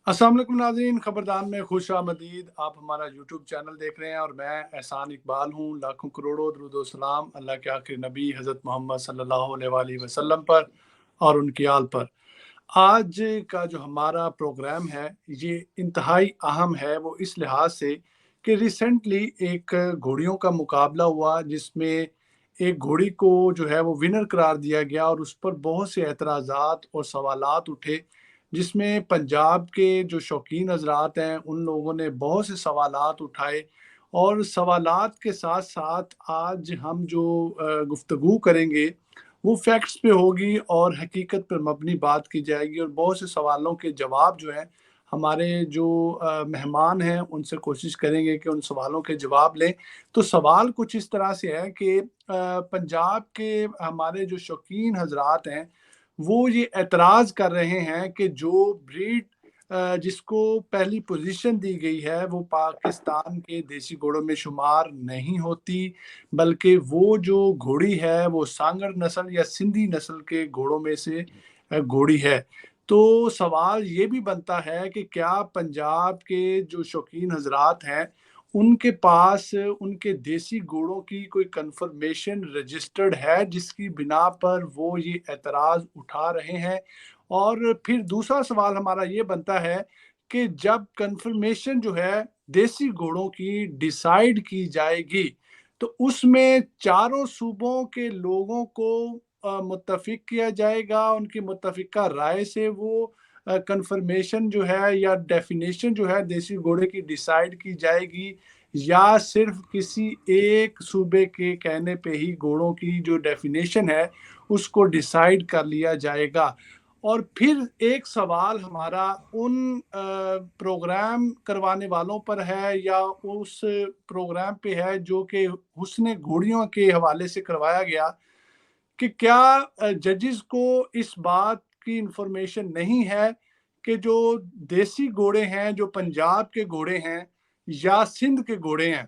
अस्सलाम वालेकुम नाज़रीन, खबरदार में खुश आमदीद। आप हमारा यूट्यूब चैनल देख रहे हैं और मैं एहसान इकबाल हूँ। लाखों करोड़ों दुरूद व सलाम अल्लाह के आखिरी नबी हज़रत मोहम्मद सल्लल्लाहु अलैहि वसल्लम पर और उनकी आल पर। आज का जो हमारा प्रोग्राम है ये इंतहाई अहम है, वो इस लिहाज से कि रिसेंटली एक घोड़ियों का मुकाबला हुआ जिसमें एक घोड़ी को जो है वो विनर करार दिया गया और उस पर बहुत से एतराज़ात और सवालात उठे, जिसमें पंजाब के जो शौकीन हज़रात हैं उन लोगों ने बहुत से सवालात उठाए। और सवालात के साथ साथ आज हम जो गुफ्तगू करेंगे वो फैक्ट्स पे होगी और हकीकत पर मबनी बात की जाएगी और बहुत से सवालों के जवाब जो हैं हमारे जो मेहमान हैं उनसे कोशिश करेंगे कि उन सवालों के जवाब लें। तो सवाल कुछ इस तरह से है कि पंजाब के हमारे जो शौकीन हज़रात हैं वो ये एतराज़ कर रहे हैं कि जो ब्रीड जिसको पहली पोजीशन दी गई है वो पाकिस्तान के देसी घोड़ों में शुमार नहीं होती, बल्कि वो जो घोड़ी है वो सांगड़ नस्ल या सिंधी नस्ल के घोड़ों में से घोड़ी है। तो सवाल ये भी बनता है कि क्या पंजाब के जो शौकीन हज़रात हैं उनके पास उनके देसी घोड़ों की कोई कन्फर्मेशन रजिस्टर्ड है जिसकी बिना पर वो ये एतराज़ उठा रहे हैं? और फिर दूसरा सवाल हमारा ये बनता है कि जब कन्फर्मेशन जो है देसी घोड़ों की डिसाइड की जाएगी, तो उसमें चारों सूबों के लोगों को मुत्तफ़िक किया जाएगा, उनकी मुत्तफ़िका राय से वो कन्फर्मेशन जो है या डेफ़िनेशन जो है देसी घोड़े की डिसाइड की जाएगी, या सिर्फ़ किसी एक सूबे के कहने पे ही घोड़ों की जो डेफ़िनेशन है, उसको डिसाइड कर लिया जाएगा। और फिर एक सवाल हमारा उन प्रोग्राम करवाने वालों पर है या उस प्रोग्राम पे है जो कि हुस्न घोड़ियों के हवाले से करवाया गया, कि क्या जजेस को इस बात की इंफॉर्मेशन नहीं है कि जो देसी घोड़े हैं, जो पंजाब के घोड़े हैं या सिंध के घोड़े हैं,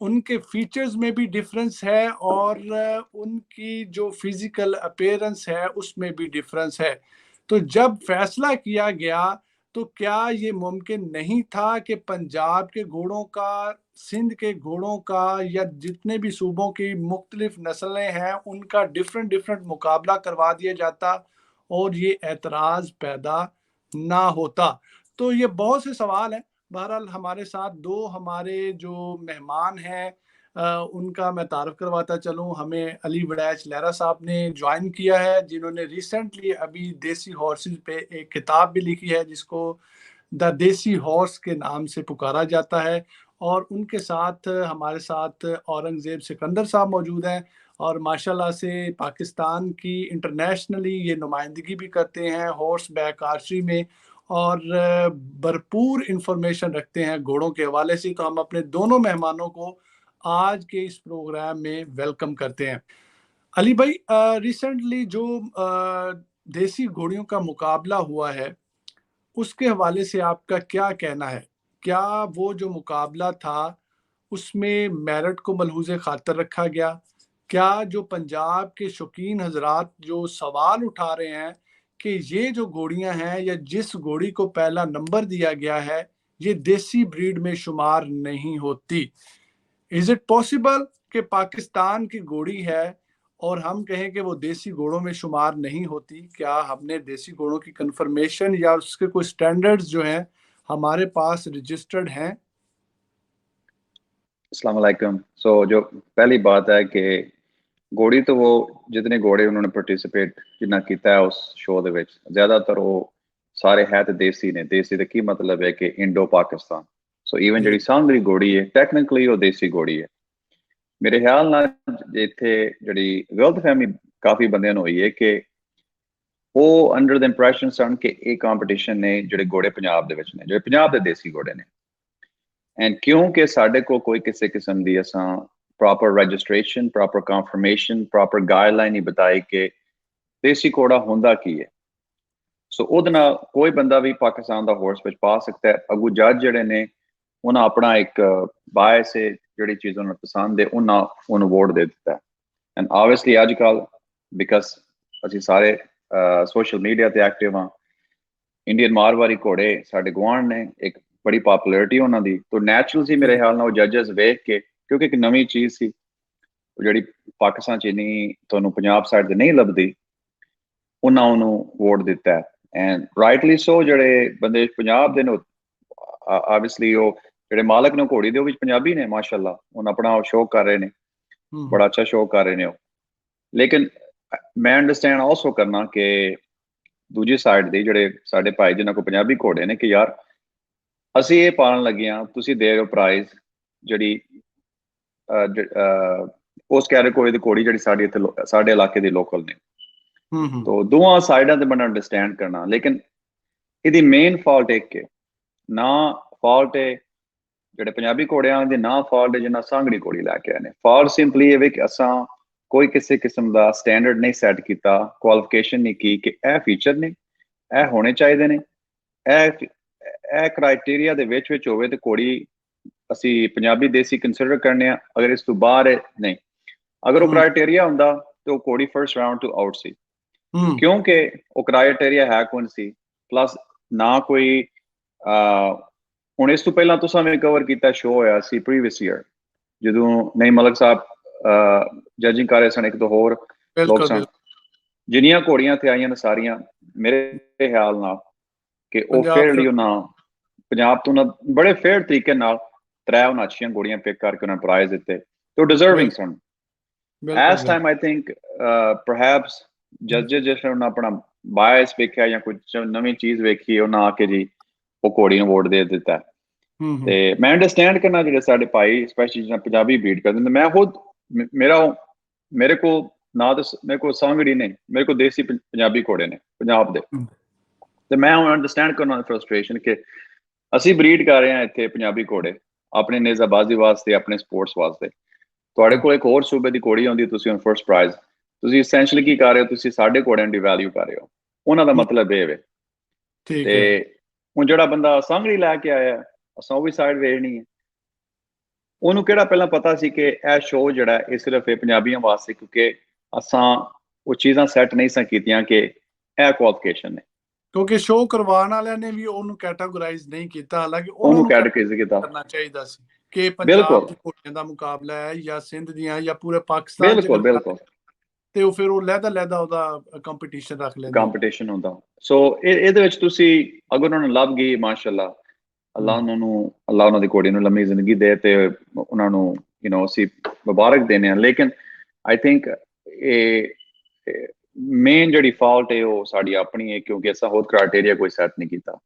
उनके फीचर्स में भी डिफरेंस है और उनकी जो फिजिकल अपीयरेंस है उसमें भी डिफरेंस है। तो जब फैसला किया गया तो क्या ये मुमकिन नहीं था कि पंजाब के घोड़ों का, सिंध के घोड़ों का या जितने भी सूबों की मुख्तलिफ नस्लें हैं उनका डिफरेंट डिफरेंट मुकाबला करवा दिया जाता और ये एतराज़ पैदा ना होता? तो ये बहुत से सवाल हैं। बहरहाल हमारे साथ दो हमारे जो मेहमान हैं उनका मैं तारुफ करवाता चलूँ। हमें अली वड़ैच लहरा साहब ने ज्वाइन किया है, जिन्होंने रिसेंटली अभी देसी हॉर्सेस पे एक किताब भी लिखी है जिसको द देसी हॉर्स के नाम से पुकारा जाता है। और उनके साथ हमारे साथ औरंगज़ेब सिकंदर साहब मौजूद हैं और माशाल्लाह से पाकिस्तान की इंटरनेशनली ये नुमाइंदगी भी करते हैं हॉर्स बैक आर्चरी में और भरपूर इंफॉर्मेशन रखते हैं घोड़ों के हवाले से। तो हम अपने दोनों मेहमानों को आज के इस प्रोग्राम में वेलकम करते हैं। अली भाई, रिसेंटली जो देसी घोड़ियों का मुकाबला हुआ है उसके हवाले से आपका क्या कहना है? क्या वो जो मुकाबला था, उसमें मेरिट को मलहूज़े ख़ातर रखा गया? क्या जो पंजाब के शौकीन हज़रात जो सवाल उठा रहे हैं कि ये जो घोड़ियाँ हैं या जिस घोड़ी को पहला नंबर दिया गया है, ये देसी ब्रीड में शुमार नहीं होती। इज़ इट पॉसिबल कि पाकिस्तान की घोड़ी है और हम कहें कि वो देसी घोड़ों में शुमार नहीं होती? क्या हमने देसी घोड़ों की कन्फर्मेशन या उसके कोई स्टैंडर्ड्स जो हैं हमारे पास रजिस्टर्ड हैं? अस्सलाम वालेकुम। जो पहली बात है कि घोड़ी तो वो जितने घोड़े उन्होंने पार्टिसिपेट जिन्ना कीता है उस शो ਦੇ ਵਿੱਚ ਜ਼ਿਆਦਾਤਰ ਉਹ ਸਾਰੇ ਹੈ ਤੇ ਦੇਸੀ ਨੇ। ਦੇਸੀ ਦਾ ਕੀ ਮਤਲਬ ਹੈ ਕਿ ਇੰਡੋ ਪਾਕਿਸਤਾਨ। ਸੋ ਈਵਨ जी। ਜਿਹੜੀ ਸਾਂਗਰੀ ਘੋੜੀ ਹੈ ਟੈਕਨੀਕਲੀ ਉਹ ਦੇਸੀ ਘੋੜੀ ਹੈ। ਮੇਰੇ ਖਿਆਲ ਨਾਲ ਇੱਥੇ ਜਿਹੜੀ ਗਲਤਫਹਿਮੀ ਕਾਫੀ ਬੰਦਿਆਂ ਨੂੰ ਹੋਈ ਹੈ ਕਿ ਉਹ ਅੰਡਰ ਦ ਇੰਪ੍ਰੈਸ਼ਨ ਸਨ ਕਿ ਇਹ ਕੰਪੀਟੀਸ਼ਨ ਨੇ ਜਿਹੜੇ ਘੋੜੇ ਪੰਜਾਬ ਦੇ ਵਿੱਚ ਨੇ, ਜਿਹੜੇ ਪੰਜਾਬ ਦੇ ਦੇਸੀ ਘੋੜੇ ਨੇ। एंड क्योंकि साढ़े को कोई किसी किस्म की असा proper registration, proper confirmation, proper guideline ही बताई कि देसी घोड़ा होंदा की है। सो ਉਹਦੇ ਨਾਲ कोई बंदा भी पाकिस्तान का हॉर्स ਵਿੱਚ पा सकता है। अगू जज ਜਿਹੜੇ ਨੇ ਉਹਨਾਂ ਆਪਣਾ ਇੱਕ ਬਾਇਸ ਹੈ ਜਿਹੜੀ ਚੀਜ਼ ਉਹਨਾਂ ਨੂੰ ਪਸੰਦ ਹੈ ਉਹਨਾਂ ਉਹਨੂੰ ਵੋਟ ਦੇ ਦਿੱਤਾ ਹੈ। ਐਂਡ ਆਬਵੀਅਸਲੀ ਅੱਜ ਕੱਲ ਬਿਕਾਜ਼ ਅਸੀਂ ਸਾਰੇ ਸੋਸ਼ਲ ਮੀਡੀਆ ਤੇ ਐਕਟਿਵ ਹਾਂ ਇੰਡੀਅਨ ਮਾਰਵਾੜੀ ਘੋੜੇ ਸਾਡੇ ਗੁਆਂਢ ਨੇ, ਇੱਕ ਬੜੀ ਪਪੂਲੈਰਿਟੀ ਉਹਨਾਂ ਦੀ। ਤਾਂ ਨੈਚੁਰਲ ਸੀ ਮੇਰੇ ਖਿਆਲ ਨਾਲ ਉਹ ਜੱਜਸ ਵੇਖ ਕੇ, ਕਿਉਂਕਿ ਇੱਕ ਨਵੀਂ ਚੀਜ਼ ਸੀ ਜਿਹੜੀ ਪਾਕਿਸਤਾਨ 'ਚ ਇੰਨੀ ਤੁਹਾਨੂੰ ਪੰਜਾਬ ਸਾਈਡ ਤੇ ਨਹੀਂ ਲੱਭਦੀ, ਉਹਨਾਂ ਉਹਨੂੰ ਵੋਟ ਦਿੱਤਾ। ਐਂਡ ਰਾਈਟਲੀ ਸੋ, ਜਿਹੜੇ ਬੰਦੇ ਪੰਜਾਬ ਦੇ ਨੇ ਆਬਵੀਅਸਲੀ ਉਹ ਜਿਹੜੇ ਮਾਲਕ ਨੇ ਘੋੜੀ ਦੇ ਉਹ ਵੀ ਪੰਜਾਬੀ ਨੇ, ਮਾਸ਼ਾਅੱਲਾ, ਉਹਨਾਂ ਆਪਣਾ ਸ਼ੋਅ ਕਰ ਰਹੇ ਨੇ, ਬੜਾ ਅੱਛਾ ਸ਼ੋਅ ਕਰ ਰਹੇ ਨੇ ਉਹ। ਲੇਕਿਨ ਮੈਂ ਅੰਡਰਸਟੈਂਡ ਆਲਸੋ ਕਰਨਾ ਕਿ ਦੂਜੀ ਸਾਈਡ ਦੇ ਜਿਹੜੇ ਸਾਡੇ ਭਾਈ ਜਿਨ੍ਹਾਂ ਕੋਲ ਪੰਜਾਬੀ ਘੋੜੇ ਨੇ, ਕਿ ਯਾਰ ਅਸੀਂ ਇਹ ਪਾਲਣ ਲੱਗੇ ਹਾਂ, ਤੁਸੀਂ ਦੇ ਰਹੇ ਹੋ ਪ੍ਰਾਈਜ਼ ਜਿਹੜੀ ਉਸ ਕੈਟੇਗਰੀ ਦੀ ਘੋੜੀ ਜਿਹੜੀ ਸਾਡੇ ਇੱਥੇ ਸਾਡੇ ਇਲਾਕੇ ਦੀ ਲੋਕਲ ਨੇ। तो दोवां साइडां ते बंदा अंडरस्टैंड करना, लेकिन ਇਹਦੀ ਮੇਨ ਫਾਲਟ ਇੱਕ ਹੈ ਨਾ, ਫਾਲਟ ਹੈ ਜਿਹੜੇ ਪੰਜਾਬੀ ਘੋੜਿਆਂ ਦੀ ਨਾ ਫਾਲਟ ਹੈ ਜਿੰਨਾ ਸਾਂਗੜੀ ਘੋੜੀ ਲੈ ਕੇ ਆਏ ਨੇ। ਫਾਲਟ ਸਿੰਪਲੀ ਇਹ ਵੇ ਕਿ ਅਸਾਂ ਕੋਈ ਕਿਸੇ ਕਿਸਮ ਦਾ ਸਟੈਂਡਰਡ ਨਹੀਂ ਸੈੱਟ ਕੀਤਾ, ਕੁਆਲੀਫਿਕੇਸ਼ਨ ਨਹੀਂ ਕੀ ਕਿ ਇਹ ਫੀਚਰ ਨੇ, ਇਹ ਹੋਣੇ ਚਾਹੀਦੇ ਨੇ, ਇਹ ਕ੍ਰਾਈਟੇਰੀਆ ਦੇ ਵਿੱਚ ਹੋਵੇ ਤੇ ਘੋੜੀ ਅਸੀਂ ਪੰਜਾਬੀ ਦੇਸੀ ਕੰਸੀਡਰ ਕਰਨੇ ਆ। ਅਗਰ ਇਸ ਤੋਂ ਬਾਹਰ ਹੈ ਨਹੀਂ, ਅਗਰ ਉਹ ਕ੍ਰਾਈਟੇਰੀਆ ਹੁੰਦਾ ਤੇ ਉਹ ਘੋੜੀ ਫਰਸਟ ਰਾਊਂਡ ਤੋਂ ਆਊਟ ਸੀ, ਕਿਉਂਕਿ ਉਹ ਕ੍ਰਾਈਟੇਰੀਆ ਹੈ ਕੌਣ ਸੀ। ਪਲੱਸ ਨਾ ਕੋਈ ਹੁਣ ਇਸ ਤੋਂ ਪਹਿਲਾਂ ਤੁਸੀਂ ਵੀ ਕਵਰ ਕੀਤਾ ਸ਼ੋਅ ਹੋਇਆ ਸੀ ਪ੍ਰੀਵੀਅਸ ਈਅਰ, ਜਦੋਂ ਨਹੀਂ ਮਲਕ ਸਾਹਿਬ ਜੱਜਿੰਗ ਕਰ ਰਹੇ ਸਨ, ਇੱਕ ਦੋ ਹੋਰ ਲੋਕ ਸਨ, ਜਿੰਨੀਆਂ ਘੋੜੀਆਂ ਤੇ ਆਈਆਂ ਨੇ ਸਾਰੀਆਂ ਮੇਰੇ ਖਿਆਲ ਨਾਲ ਕਿ ਉਹ ਫੇਅਰਲੀ ਉਹਨਾਂ ਪੰਜਾਬ ਤੋਂ ਬੜੇ ਫੇਅਰ ਤਰੀਕੇ ਨਾਲ ਤਰੇ ਉਹਨਾਂ ਅੱਛੀਆਂ ਘੋੜੀਆਂ ਪਿਕ ਕਰਕੇ ਉਹਨਾਂ ਪ੍ਰਾਈਜ਼ ਦਿੱਤੇ ਤੇ ਉਹ ਡਿਜ਼ਰਵਿੰਗ ਸਨ। As time I think perhaps ਜੱਜਿਸ ਜਿਸ ਨੇ ਆਪਣਾ ਬਾਇਸ ਵੇਖਿਆ ਜਾਂ ਕੁਝ ਨਵੀਂ ਚੀਜ਼ ਵੇਖੀ, ਉਹਨਾਂ ਆ ਕੇ ਜੀ ਉਹ ਘੋੜੀ ਨੂੰ ਵੋਟ ਦੇ ਦਿੱਤਾ। ਤੇ ਮੈਂ ਅੰਡਰਸਟੈਂਡ ਕਰਨਾ ਜਿਹੜੇ ਸਾਡੇ ਭਾਈ ਸਪੈਸ਼ਲੀ ਜਿਹਨਾਂ ਪੰਜਾਬੀ ਬੀਟ ਕਰਦੇ ਨੇ, ਮੈਂ ਖੁਦ ਮੇਰੇ ਕੋਲ ਨਾ ਤਾਂ ਮੇਰੇ ਕੋਲ ਸਾਂਗੜੀ ਨਹੀਂ, ਮੇਰੇ ਕੋਲ ਦੇਸੀ ਪੰਜਾਬੀ ਘੋੜੇ ਨੇ ਪੰਜਾਬ ਦੇ, ਤੇ ਮੈਂ ਹੁਣ ਅੰਡਰਸਟੈਂਡ ਕਰਨਾ ਫਰਸਟ੍ਰੇਸ਼ਨ ਕਿ ਅਸੀਂ ਬਰੀਡ ਕਰ ਰਹੇ ਹਾਂ ਇੱਥੇ ਪੰਜਾਬੀ ਘੋੜੇ ਆਪਣੇ ਨੇਜ਼ਾਬਾਜ਼ੀ ਵਾਸਤੇ, ਆਪਣੇ ਸਪੋਰਟਸ ਵਾਸਤੇ। ਤੁਹਾਡੇ ਕੋਲ ਇੱਕ ਹੋਰ ਸੂਬੇ ਦੀ ਘੋੜੀ ਆਉਂਦੀ, ਤੁਸੀਂ ਹੁਣ ਫਰਸਟ ਪ੍ਰਾਈਜ਼, ਤੁਸੀਂ ਐਸੈਂਸ਼ਲੀ ਕੀ ਕਰ ਰਹੇ ਹੋ, ਤੁਸੀਂ ਸਾਡੇ ਘੋੜਿਆਂ ਦੀ ਵੈਲਿਊ ਕਰ ਰਹੇ ਹੋ। ਉਹਨਾਂ ਦਾ ਮਤਲਬ ਇਹ ਵੇ। ਤੇ ਹੁਣ ਜਿਹੜਾ ਬੰਦਾ ਸਾਂਗੜੀ ਲੈ ਕੇ ਆਇਆ, ਅਸਾਂ ਉਹ ਵੀ ਸਾਈਡ ਵੇਚਣੀ ਹੈ, ਉਹਨੂੰ ਕਿਹੜਾ ਪਹਿਲਾਂ ਪਤਾ ਸੀ ਕਿ ਇਹ ਸ਼ੋਅ ਜਿਹੜਾ ਇਹ ਸਿਰਫ ਇਹ ਪੰਜਾਬੀਆਂ ਵਾਸਤੇ, ਕਿਉਂਕਿ ਅਸਾਂ ਉਹ ਚੀਜ਼ਾਂ ਸੈੱਟ ਨਹੀਂ ਸਾਂ ਕੀਤੀਆਂ ਕਿ ਇਹ ਕੁਆਲੀਫਿਕੇਸ਼ਨ ਨੇ, ਕਿਉਂਕਿ ਸ਼ੋਅ ਕਰਵਾਉਣ ਵਾਲਿਆਂ ਨੇ ਵੀ ਉਹਨੂੰ ਕੈਟਾਗੋਰਾਈਜ਼ ਨਹੀਂ ਕੀਤਾ, ਹਾਲਾਂਕਿ ਉਹਨੂੰ ਕੈਟਾਗਰਾਈਜ਼ ਕੀਤਾ ਕਰਨਾ ਚਾਹੀਦਾ ਸੀ ਕਿ ਪੰਜਾਬ ਦੀ ਘੋੜੀਆਂ ਦਾ ਮੁਕਾਬਲਾ ਹੈ ਜਾਂ ਸਿੰਧ ਦੀਆਂ ਜਾਂ ਪੂਰੇ ਪਾਕਿਸਤਾਨ ਬਿਲਕੁਲ ਬਿਲਕੁਲ, ਤੇ ਉਹ ਫਿਰ ਉਹ ਲਹਿਦਾ ਉਹਦਾ ਕੰਪੀਟੀਸ਼ਨ ਰੱਖ ਲੈਂਦੇ, ਕੰਪੀਟੀਸ਼ਨ ਹੁੰਦਾ। ਸੋ ਇਹਦੇ ਵਿੱਚ ਤੁਸੀਂ ਅਗਰ ਉਹਨਾਂ ਨੂੰ ਲੱਭ ਗਈ, ਮਾਸ਼ਾਅੱਲਾ, ਅੱਲਾ ਉਹਨਾਂ ਦੀ ਘੋੜੀ ਨੂੰ ਲੰਮੀ ਜ਼ਿੰਦਗੀ ਦੇ ਤੇ ਉਹਨਾਂ ਨੂੰ ਅਸੀਂ ਮੁਬਾਰਕ ਦੇਣੇ ਆ। ਲੇਕਿਨ ਆਈ ਥਿੰਕ ਇਹ ਮੇਨ ਜਿਹੜੀ ਫਾਲਟ ਹੈ ਉਹ ਸਾਡੀ ਆਪਣੀ ਹੈ, ਕਿਉਂਕਿ ਅਸਾਂ ਹੋਰ ਕ੍ਰਾਈਟੇਰੀਆ ਕੋਈ ਸੈੱਟ ਨਹੀਂ ਕੀਤਾ,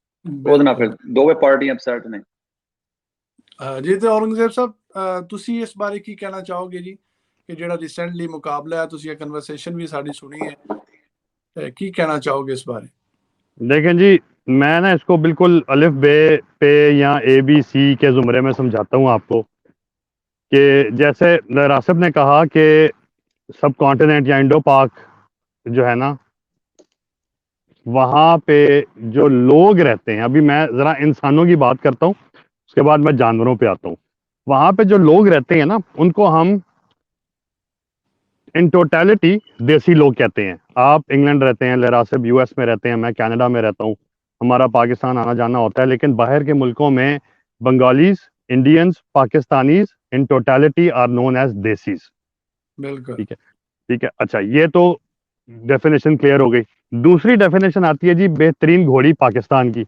ਉਹਦੇ ਨਾਲ ਫਿਰ ਦੋਵੇਂ ਪਾਰਟੀਆਂ ਅਪਸੈਟ ਨੇ। ਜੀ ਤੇ ਔਰੰਗਜ਼ੇਬ ਸਾਹਿਬ, ਤੁਸੀਂ ਇਸ ਬਾਰੇ ਕੀ ਕਹਿਣਾ ਚਾਹੋਗੇ ਜੀ ਕਿ ਜਿਹੜਾ ਰੀਸੈਂਟਲੀ ਮੁਕਾਬਲਾ ਹੈ, ਤੁਸੀਂ ਇਹ ਕਨਵਰਸੇਸ਼ਨ ਵੀ ਸਾਡੀ ਸੁਣੀ है, ਕੀ कहना चाहोगे इस बारे? देखें जी, मैं ना इसको बिल्कुल अलिफ बे पे या ABC के ज़ुमरे में समझाता हूँ आपको कि जैसे रासिब ने कहा कि सब कॉन्टिनेंट या इंडो पाक जो है ना, वहाँ पे जो लोग रहते हैं, अभी मैं ज़रा इंसानों की बात करता हूँ, उसके बाद मैं जानवरों पे आता हूँ। वहाँ पे जो लोग रहते हैं ना, उनको हम इन टोटलिटी देसी लोग कहते हैं। आप इंग्लैंड रहते हैं, रासिब US में रहते हैं, मैं कनाडा में रहता हूँ, हमारा पाकिस्तान आना जाना होता है, लेकिन बाहर के मुल्कों में Bengalis, Indians, Pakistanis in totality are known as desis. बिल्कुल ठीक है, ठीक है। अच्छा, ये तो डेफिनेशन क्लियर हो गई। दूसरी डेफिनेशन आती है जी बेहतरीन घोड़ी पाकिस्तान की।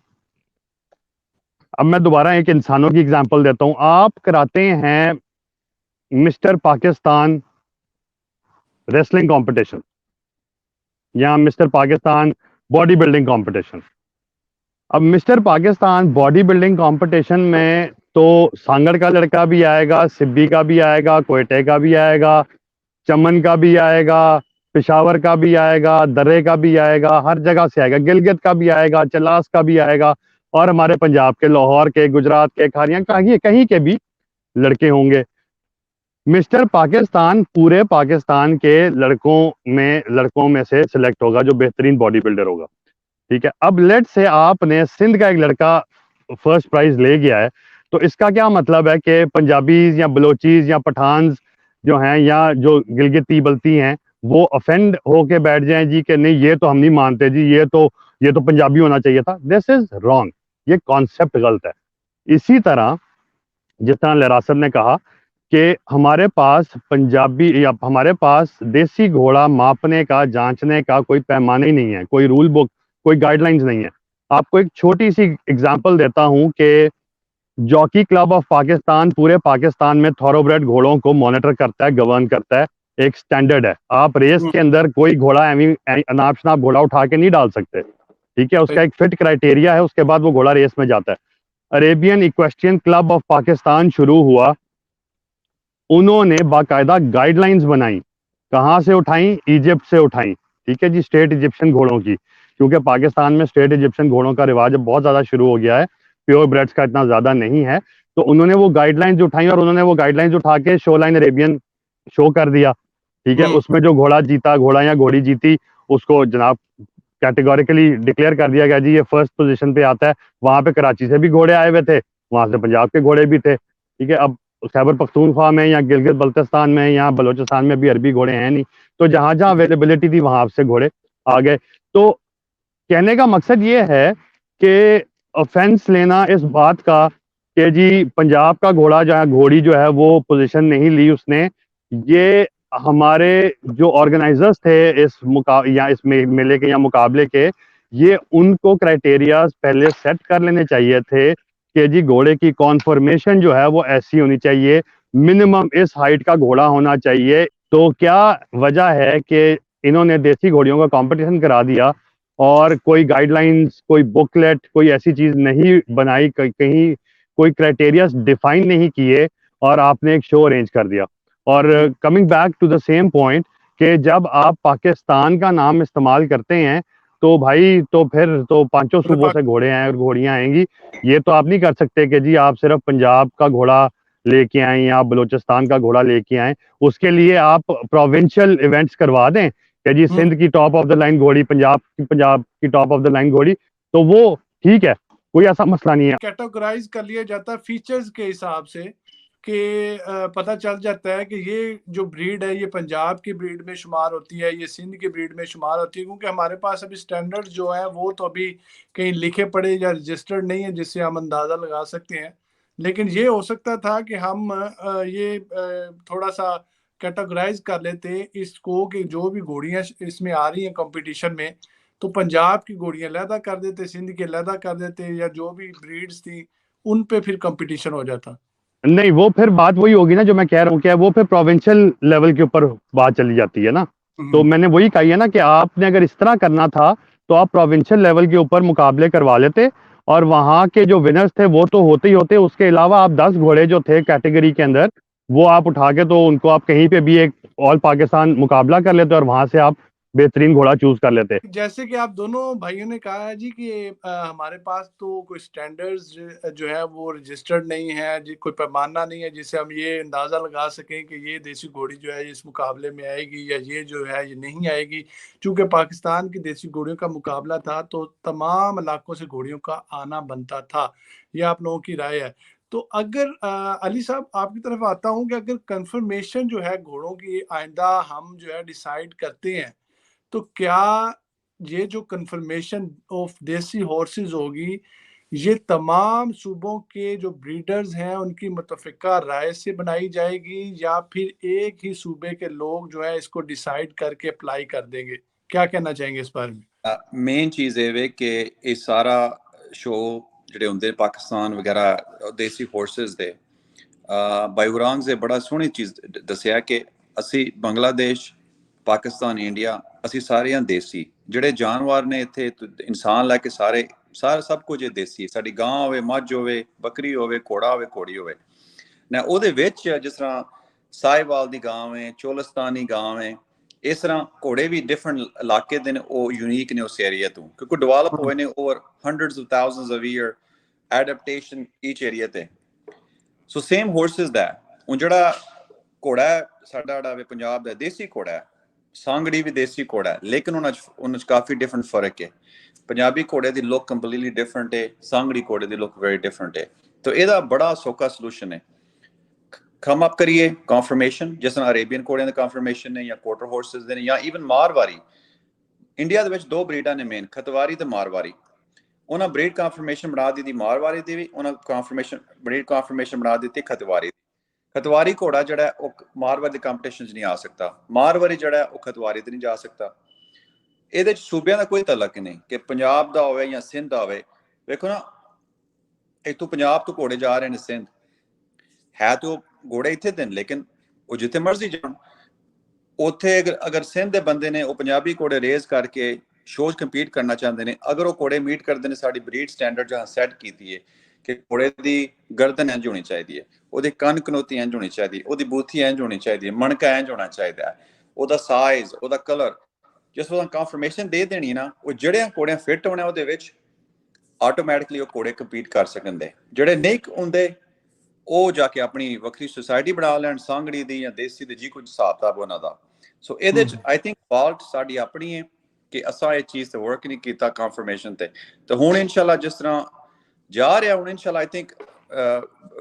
अब मैं दोबारा एक इंसानों की एग्जांपल देता हूँ। आप कराते हैं मिस्टर पाकिस्तान रेसलिंग कंपटीशन या mister Pakistan body building competition. अब mister Pakistan body building competition में तो सांगड़ का लड़का भी आएगा, सिब्बी का भी आएगा, कोयटे का भी आएगा, चमन का भी आएगा, पेशावर का भी आएगा, दर्रे का भी आएगा, हर जगह से आएगा, गिलगित का भी आएगा, चलास का भी आएगा, और हमारे पंजाब के, लाहौर के, गुजरात के, खारियां कहीं के भी लड़के होंगे। मिस्टर पाकिस्तान पूरे पाकिस्तान के लड़कों में से सिलेक्ट होगा जो बेहतरीन बॉडी बिल्डर होगा। ठीक है। अब लेट से आपने सिंध का एक लड़का फर्स्ट प्राइज ले गया है, तो इसका क्या मतलब है कि पंजाबीज या बलोचीज या पठान्स जो हैं या जो गिलगिती बल्ती हैं वो ऑफेंड होके बैठ जाएं जी कि नहीं ये तो हम नहीं मानते जी, ये तो पंजाबी होना चाहिए था। दिस इज रॉन्ग, ये कॉन्सेप्ट गलत है। इसी तरह जिस तरह लहरा साहब ने कहा कि हमारे पास पंजाबी या हमारे पास देसी घोड़ा मापने का, जांचने का कोई पैमाना ही नहीं है, कोई रूल बुक, कोई गाइडलाइंस नहीं है। आपको एक छोटी सी एग्जांपल देता हूं कि जॉकी क्लब ऑफ पाकिस्तान पूरे पाकिस्तान में थॉरोब्रेड घोड़ों को मॉनिटर करता है, गवर्न करता है। एक स्टैंडर्ड है, आप रेस के अंदर कोई घोड़ा अनाप शनाप घोड़ा उठा के नहीं डाल सकते, ठीक है, उसका एक फिट क्राइटेरिया है, उसके बाद वो घोड़ा रेस में जाता है। Arabian equestrian club of Pakistan शुरू हुआ, उन्होंने बाकायदा गाइडलाइंस बनाई। कहाँ से उठाई? इजिप्ट से उठाई, ठीक है जी, स्टेट इजिप्शियन घोड़ों की, क्योंकि पाकिस्तान में स्टेट इजिप्शियन घोड़ों का रिवाज बहुत ज़्यादा शुरू हो गया है, प्योर ब्रेड्स का इतना ज़्यादा नहीं है। तो उन्होंने वो गाइडलाइंस उठाई और उन्होंने वो गाइडलाइंस उठा के शो लाइन अरेबियन शो कर दिया, ठीक है। उसमें जो घोड़ा जीता, घोड़ा या घोड़ी जीती, उसको जनाब कैटेगोरिकली डिक्लेयर कर दिया गया जी ये फर्स्ट पोजीशन पे आता है। वहां पे कराची से भी घोड़े आए हुए थे, वहां से पंजाब के घोड़े भी थे, ठीक है। अब खैबर पख्तूनख्वा में या गिलगित बल्तिस्तान में या बलोचिस्तान में भी अरबी घोड़े हैं नहीं, तो जहां जहां अवेलेबिलिटी थी वहां से घोड़े आ गए। तो कहने का मकसद ये है कि ऑफेंस लेना इस बात का कि जी पंजाब का घोड़ा जो है, घोड़ी जो है वो पोजीशन नहीं ली उसने, ये हमारे जो ऑर्गेनाइजर्स थे इस मेले के या मुकाबले के, ये उनको क्राइटेरिया पहले सेट कर लेने चाहिए थे कि जी घोड़े की कॉन्फॉर्मेशन जो है वो ऐसी होनी चाहिए, मिनिमम इस हाइट का घोड़ा होना चाहिए। तो क्या वजह है कि इन्होंने देसी घोड़ियों का कंपटीशन करा दिया और कोई गाइडलाइंस, कोई बुकलेट, कोई ऐसी चीज नहीं बनाई, कहीं कोई क्राइटेरिया डिफाइन नहीं किए और आपने एक शो अरेंज कर दिया। और coming back to the same point कि जब आप पाकिस्तान का नाम इस्तेमाल करते हैं तो भाई तो फिर तो पांचों सूबों से घोड़े आए और घोड़ियां आएंगी। ये तो आप नहीं कर सकते कि जी आप सिर्फ पंजाब का घोड़ा लेके आए या बलूचिस्तान का घोड़ा लेके आए। उसके लिए आप प्रोविंशियल इवेंट्स करवा दें कि जी सिंध की टॉप ऑफ द लाइन घोड़ी, पंजाब की टॉप ऑफ द लाइन घोड़ी, तो वो ठीक है, कोई ऐसा मसला नहीं है। कैटेगराइज कर लिया जाता है फीचर्स के हिसाब से कि पता चल जाता है कि ये जो ब्रीड है ये पंजाब की ब्रीड में शुमार होती है, ये सिंध की ब्रीड में शुमार होती है, क्योंकि हमारे पास अभी स्टैंडर्ड जो है वो तो अभी कहीं लिखे पड़े या रजिस्टर्ड नहीं है जिससे हम अंदाज़ा लगा सकते हैं। लेकिन ये हो सकता था कि हम ये थोड़ा सा कैटेगराइज कर लेते इसको कि जो भी घोड़ियाँ इसमें आ रही हैं कंपटीशन में, तो पंजाब की घोड़ियाँ अलहदा कर देते, सिंध की अलहदा कर देते, या जो भी ब्रीड्स थी उन पे फिर कंपटीशन हो जाता। नहीं, वो फिर बात वही होगी ना जो मैं कह रहा हूँ, क्या वो फिर प्रोविंशियल लेवल के ऊपर बात चली जाती है ना। तो मैंने वही कही है ना कि आपने अगर इस तरह करना था तो आप प्रोविंशियल लेवल के ऊपर मुकाबले करवा लेते और वहां के जो विनर्स थे वो तो होते ही होते, उसके अलावा आप 10 घोड़े जो थे कैटेगरी के अंदर वो आप उठा के तो उनको आप कहीं पे भी एक ऑल पाकिस्तान मुकाबला कर लेते और वहां से आप बेहतरीन घोड़ा चूज कर लेते। जैसे कि आप दोनों भाइयों ने कहा है जी कि हमारे पास तो कोई स्टैंडर्ड्स जो है वो रजिस्टर्ड नहीं है जी, कोई पैमाना नहीं है जिससे हम ये अंदाज़ा लगा सकें कि ये देसी घोड़ी जो है इस मुकाबले में आएगी या ये जो है ये नहीं आएगी। क्योंकि पाकिस्तान की देसी घोड़ियों का मुकाबला था तो तमाम इलाकों से घोड़ियों का आना बनता था। ये आप लोगों की राय है। तो अगर अली साहब आपकी तरफ आता हूँ कि अगर कंफर्मेशन जो है घोड़ों की आइंदा हम जो है डिसाइड करते हैं, तो क्या ये जो कंफर्मेशन ऑफ देसी हॉर्सेस होगी ये तमाम सूबों के जो ब्रीडर्स हैं उनकी मुतफ़िका राय से बनाई जाएगी या फिर एक ही सूबे के लोग जो है इसको डिसाइड करके अप्लाई कर देंगे? क्या कहना चाहेंगे इस बारे में? मेन चीज़ ਇਹ ਵੇ ਕਿ ਇਹ ਸਾਰਾ ਸ਼ੋ ਜਿਹੜੇ ਹੁੰਦੇ ਪਾਕਿਸਤਾਨ ਵਗੈਰਾ ਦੇਸੀ ਫੋਰਸਸ ਦੇ ਬਾਇਓਰਾਂਗਸ ਦੇ ਬੜਾ ਸੋਹਣੀ ਚੀਜ਼ ਦੱਸਿਆ ਕਿ ਅਸੀਂ ਬੰਗਲਾਦੇਸ਼, ਪਾਕਿਸਤਾਨ, ਇੰਡੀਆ, ਅਸੀਂ ਸਾਰੇ ਹਾਂ ਦੇਸੀ। ਜਿਹੜੇ ਜਾਨਵਰ ਨੇ ਇੱਥੇ ਇਨਸਾਨ ਲੈ ਕੇ ਸਾਰੇ ਸਭ ਕੁਝ ਇਹ ਦੇਸੀ। ਸਾਡੀ ਗਾਂ ਹੋਵੇ, ਮੱਝ ਹੋਵੇ, ਬੱਕਰੀ ਹੋਵੇ, ਘੋੜਾ ਹੋਵੇ, ਘੋੜੀ ਹੋਵੇ ਨਾ, ਉਹਦੇ ਵਿੱਚ ਜਿਸ ਤਰ੍ਹਾਂ ਸਾहिਵਾਲ ਦੀ ਗਾਂ ਹੈ, ਚੋਲਿਸਤਾਨੀ ਗਾਂ ਹੈ, ਇਸ ਤਰ੍ਹਾਂ ਘੋੜੇ ਵੀ ਡਿਫਰੈਂਟ ਇਲਾਕੇ ਦੇ ਨੇ, ਉਹ ਯੂਨੀਕ ਨੇ ਉਸ ਏਰੀਆ ਤੋਂ, ਕਿਉਂਕਿ ਡਿਵੈਲਪ ਹੋਏ ਨੇ over hundreds of thousands of year adaptation each area ਤੇ। ਸੋ ਸੇਮ ਹੋਰਸਿਸ ਦਾ ਹੁਣ ਜਿਹੜਾ ਘੋੜਾ ਸਾਡਾ ਜਿਹੜਾ ਪੰਜਾਬ ਦਾ ਦੇਸੀ ਘੋੜਾ ਹੈ, सांगड़ी भी देसी घोड़ा है, लेकिन उन्हें काफी डिफरेंट फर्क है। पंजाबी घोड़े की लुक कंप्लीटली डिफरेंट है, सांगड़ी घोड़े की लुक वेरी डिफरेंट है। तो ਇਹਦਾ बड़ा सौखा सोल्यूशन है। ਕਮ ਅਪ ਕਰੀਏ ਕਨਫਰਮੇਸ਼ਨ, ਜਿਸ ਤਰ੍ਹਾਂ ਅਰੇਬੀਅਨ ਘੋੜਿਆਂ ਦੇ ਕਨਫਰਮੇਸ਼ਨ ਨੇ ਜਾਂ ਕੁਆਟਰ ਹਾਰਸਸ ਦੇ ਨੇ ਜਾਂ ਈਵਨ ਮਾਰਵਾਰੀ। ਇੰਡੀਆ ਦੇ ਵਿੱਚ 2 ਬਰੀਡਾਂ ਨੇ ਮੇਨ, ਖਤਵਾਰੀ ਤੇ ਮਾਰਵਾਰੀ। ਉਹਨਾਂ ਬਰੀਡ ਕਨਫਰਮੇਸ਼ਨ ਬਣਾ ਦਿੱਤੀ ਮਾਰਵਾਰੀ ਦੀ ਵੀ, ਉਹਨਾਂ ਬਰੀਡ ਕਨਫਰਮੇਸ਼ਨ ਬਣਾ ਦਿੱਤੀ ਖਤਵਾਰੀ ਦੀ। ਖਤਵਾਰੀ ਘੋੜਾ ਜਿਹੜਾ ਉਹ ਮਾਰਵਾਰੀ ਦੇ ਕੰਪੀਟੀਸ਼ਨ 'ਚ ਨਹੀਂ ਆ ਸਕਦਾ, ਮਾਰਵਾਰੀ ਜਿਹੜਾ ਉਹ ਖਤਵਾਰੀ ਤੇ ਨਹੀਂ ਜਾ ਸਕਦਾ। ਇਹਦੇ 'ਚ ਸੂਬਿਆਂ ਦਾ ਕੋਈ ਤਲਕ ਨਹੀਂ ਕਿ ਪੰਜਾਬ ਦਾ ਹੋਵੇ ਜਾਂ ਸਿੰਧ ਦਾ ਹੋਵੇ। ਵੇਖੋ ਨਾ, ਇੱਥੋਂ ਪੰਜਾਬ ਤੋਂ ਘੋੜੇ ਜਾ ਰਹੇ ਨੇ ਸਿੰਧ, ਹੈ ਤੇ ਉਹ ਘੋੜੇ ਇੱਥੇ ਦੇ ਨੇ, ਲੇਕਿਨ ਉਹ ਜਿੱਥੇ ਮਰਜ਼ੀ ਜਾਣ। ਉੱਥੇ ਅਗਰ ਸਿੰਧ ਦੇ ਬੰਦੇ ਨੇ ਉਹ ਪੰਜਾਬੀ ਘੋੜੇ ਰੇਜ਼ ਕਰਕੇ ਸ਼ੋਜ਼ ਕੰਪੀਟ ਕਰਨਾ ਚਾਹੁੰਦੇ ਨੇ, ਅਗਰ ਉਹ ਘੋੜੇ ਮੀਟ ਕਰਦੇ ਨੇ ਸਾਡੀ ਬਰੀਡ ਸਟੈਂਡਰਡ ਜਹਾਂ ਸੈੱਟ ਕੀਤੀ ਹੈ ਕਿ ਘੋੜੇ ਦੀ ਗਰਦਨ ਇੰਝ ਹੋਣੀ ਚਾਹੀਦੀ ਹੈ, ਉਹਦੇ ਕੰਨ ਕਨੋਤੀ ਇੰਝ ਹੋਣੀ ਚਾਹੀਦੀ ਹੈ, ਉਹਦੀ ਬੂਥੀ ਇੰਝ ਹੋਣੀ ਚਾਹੀਦੀ ਹੈ, ਮਣਕਾ ਇੰਝ ਹੋਣਾ ਚਾਹੀਦਾ ਹੈ, ਉਹਦਾ ਸਾਈਜ਼, ਉਹਦਾ ਕਲਰ, ਜਿਸ ਤਰ੍ਹਾਂ ਕਨਫਰਮੇਸ਼ਨ ਦੇ ਦੇਣੀ ਨਾ, ਉਹ ਜਿਹੜੇ ਘੋੜਿਆਂ ਫਿੱਟ ਹੋਣਾ ਉਹਦੇ ਵਿੱਚ ਆਟੋਮੈਟਿਕਲੀ ਉਹ ਘੋੜੇ ਕੰਪੀਟ ਕਰ ਸਕਣਦੇ। ਜਿਹੜੇ ਨਹੀਂ ਹੁੰਦੇ ਉਹ ਜਾ ਕੇ ਆਪਣੀ ਵੱਖਰੀ ਸੁਸਾਇਟੀ ਬਣਾ ਲੈਣ, ਸਾਂਗੜੀ ਦੀ ਜਾਂ ਦੇਸੀ ਦੀ, ਜੀ ਕੁਝ ਹਿਸਾਬ ਕਿਤਾਬ ਉਹਨਾਂ ਦਾ। ਸੋ ਇਹਦੇ 'ਚ ਆਈ ਥਿੰਕ ਫਾਲਟ ਸਾਡੀ ਆਪਣੀ ਹੈ ਕਿ ਅਸਾਂ ਇਹ ਚੀਜ਼ ਤੇ ਵਰਕ ਨਹੀਂ ਕੀਤਾ ਕਨਫਰਮੇਸ਼ਨ ਤੇ। ਤੇ ਹੁਣ ਇਨਸ਼ਾਅੱਲਾ ਜਿਸ ਤਰ੍ਹਾਂ ਜਾ ਰਿਹਾ, ਹੁਣ ਇਨਸ਼ਾਅੱਲਾ ਆਈ ਥਿੰਕ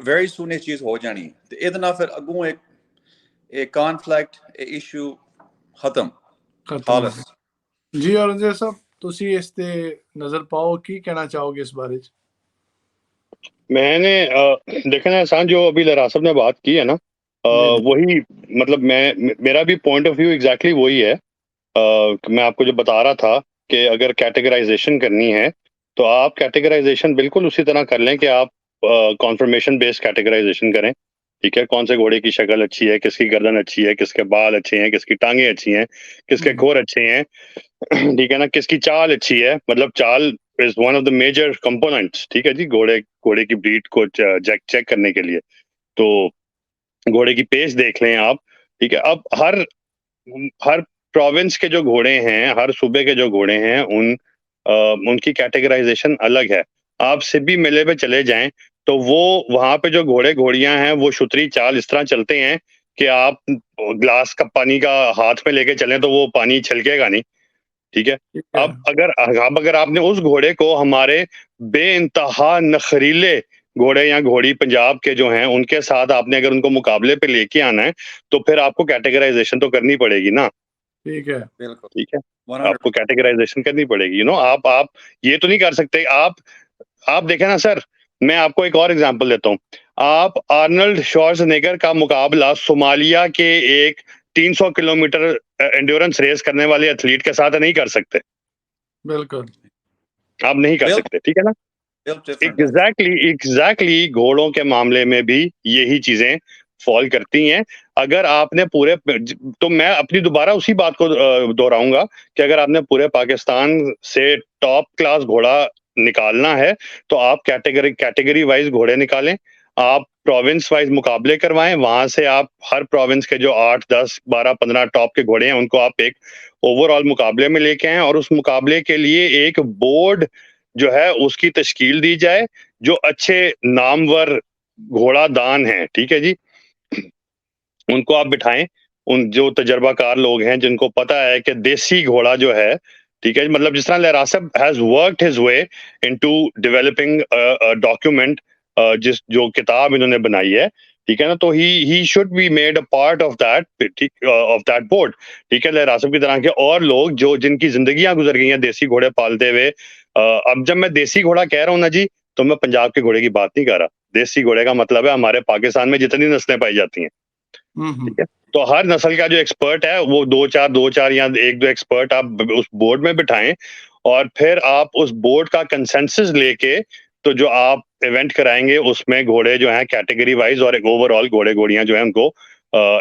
ਵੈਰੀ ਸੂਨ ਇਹ ਚੀਜ਼ ਹੋ ਜਾਣੀ ਤੇ ਇਹਦੇ ਨਾਲ ਫਿਰ ਅੱਗੋਂ ਇਹ ਕਨਫਲਿਕਟ, ਇਹ ਇਸ਼ੂ ਖਤਮ ਖਾਲਸ। ਜੀ ਔਰੰਗਜ਼ੇਬ ਸਾਹਿਬ, ਤੁਸੀਂ ਇਸ ਤੇ ਨਜ਼ਰ ਪਾਓ, ਕੀ ਕਹਿਣਾ चाहोगे इस बारे में? मैंने देखा ना एहसान, जो अभी लहरा साहब ने बात की है ना, वही मतलब मेरा भी पॉइंट ऑफ व्यू एग्जैक्टली वही है। मैं आपको जो बता रहा था कि अगर कैटेगराइजेशन करनी है तो आप कैटेगराइजेशन बिल्कुल उसी तरह कर लें कि आप कॉन्फर्मेशन बेस्ड कैटेगराइजेशन करें। ठीक है, कौन से घोड़े की शक्ल अच्छी है, किसकी गर्दन अच्छी है, किसके बाल अच्छे हैं, किसकी टांगे अच्छी हैं, किसके खोर अच्छे हैं, ठीक है ना, किसकी चाल अच्छी है। मतलब चाल is one of the major components, ठीक है जी, घोड़े की ब्रीड को चेक करने के लिए। तो घोड़े की पेस देख लें आप, ठीक है। अब हर प्रोविंस के जो घोड़े हैं, हर सूबे के जो घोड़े हैं, उनकी कैटेगराइजेशन अलग है। आप सिब्बी मेले पे चले जाएं तो वो वहां पे जो घोड़े घोड़ियां हैं वो शुतरी चाल इस तरह चलते हैं कि आप ग्लास का पानी का हाथ में लेके चलें तो वो पानी छलकेगा नहीं, ठीक है। अब अगर आपने उस घोड़े को हमारे बेइंतहा नखरीले घोड़े या घोड़ी पंजाब के जो हैं उनके साथ आपने अगर उनको मुकाबले पे लेके आना है तो फिर आपको कैटेगराइजेशन तो करनी पड़ेगी ना। ठीक है, बिल्कुल, ठीक है, आपको कैटेगराइजेशन करनी पड़ेगी। यू नो, आप ये तो नहीं कर सकते। आप देखें ना सर, मैं आपको एक और एग्जांपल देता हूँ। आप आर्नल्ड श्वार्ज़नेगर का मुकाबला सोमालिया के एक 300 किलोमीटर एंड्योरेंस रेस करने वाले एथलीट के साथ नहीं कर सकते। बिल्कुल आप नहीं कर सकते, ठीक है ना। एग्जैक्टली घोड़ों के मामले में भी यही चीजें फॉल करती हैं। अगर आपने पूरे, तो मैं अपनी दोबारा उसी बात को दोहराऊंगा कि अगर आपने पूरे पाकिस्तान से टॉप क्लास घोड़ा निकालना है तो आप कैटेगरी वाइज घोड़े निकालें, आप प्रोविंस वाइज मुकाबले करवाएं, वहां से आप हर प्रोविंस के जो 8, 10, 12, 15 टॉप के घोड़े हैं उनको आप एक ओवरऑल मुकाबले में लेके आएं और उस मुकाबले के लिए एक बोर्ड जो है उसकी तश्कील दी जाए, जो अच्छे नामवर घोड़ा दान हैं, ठीक है जी, उनको आप बिठाएं। उन जो तजर्बाकार लोग हैं जिनको पता है कि देसी घोड़ा जो है, ठीक है, मतलब जिस तरह लहरा साहब has worked his way into developing document, जिस जो किताब इन्होंने बनाई है, ठीक है ना, तो he should be made a part of that board, ठीक है। लहरा साहब की तरह के और लोग जो जिनकी जिंदगियां गुजर गई हैं देसी घोड़े पालते हुए। अब जब मैं देसी घोड़ा कह रहा हूँ ना जी, तो मैं पंजाब के घोड़े की बात नहीं कर रहा। देसी घोड़े का मतलब है हमारे पाकिस्तान में जितनी नस्लें पाई जाती हैं, ठीक है। तो हर नस्ल का जो एक्सपर्ट है वो 2-4 या 1-2 एक्सपर्ट आप उस बोर्ड में बिठाएं और फिर आप उस बोर्ड का कंसेंसस लेके तो जो आप इवेंट कराएंगे उसमें घोड़े जो हैं कैटेगरी वाइज और एक ओवरऑल घोड़े घोड़ियां जो हैं उनको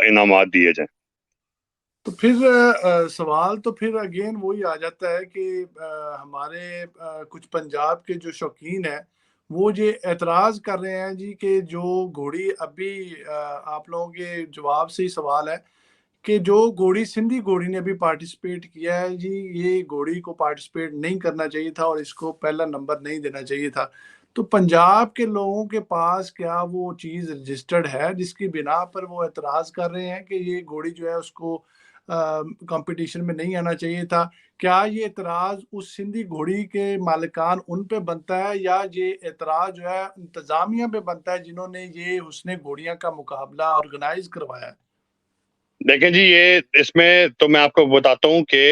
इनामात दिए जाएं। तो फिर सवाल तो फिर अगेन वही आ जाता है कि हमारे कुछ पंजाब के जो शौकीन हैं वो ये एतराज़ कर रहे हैं जी कि जो घोड़ी अभी आप लोगों के जवाब से ही सवाल है कि जो घोड़ी सिंधी घोड़ी ने अभी पार्टिसिपेट किया है जी, ये घोड़ी को पार्टिसिपेट नहीं करना चाहिए था और इसको पहला नंबर नहीं देना चाहिए था। तो पंजाब के लोगों के पास क्या वो चीज़ रजिस्टर्ड है जिसकी बिना पर वो एतराज़ कर रहे हैं कि ये घोड़ी जो है उसको कंपटीशन में नहीं आना चाहिए था। क्या ये एतराज़ उस सिंधी घोड़ी के मालिकान उन पे बनता है, या ये एतराज़ जो है इंतज़ामिया पे बनता है जिन्होंने ये हुस्ने घोड़ियाँ का मुकाबला ऑर्गेनाइज़ करवाया है? देखें जी, ये इसमें तो मैं आपको बताता हूँ कि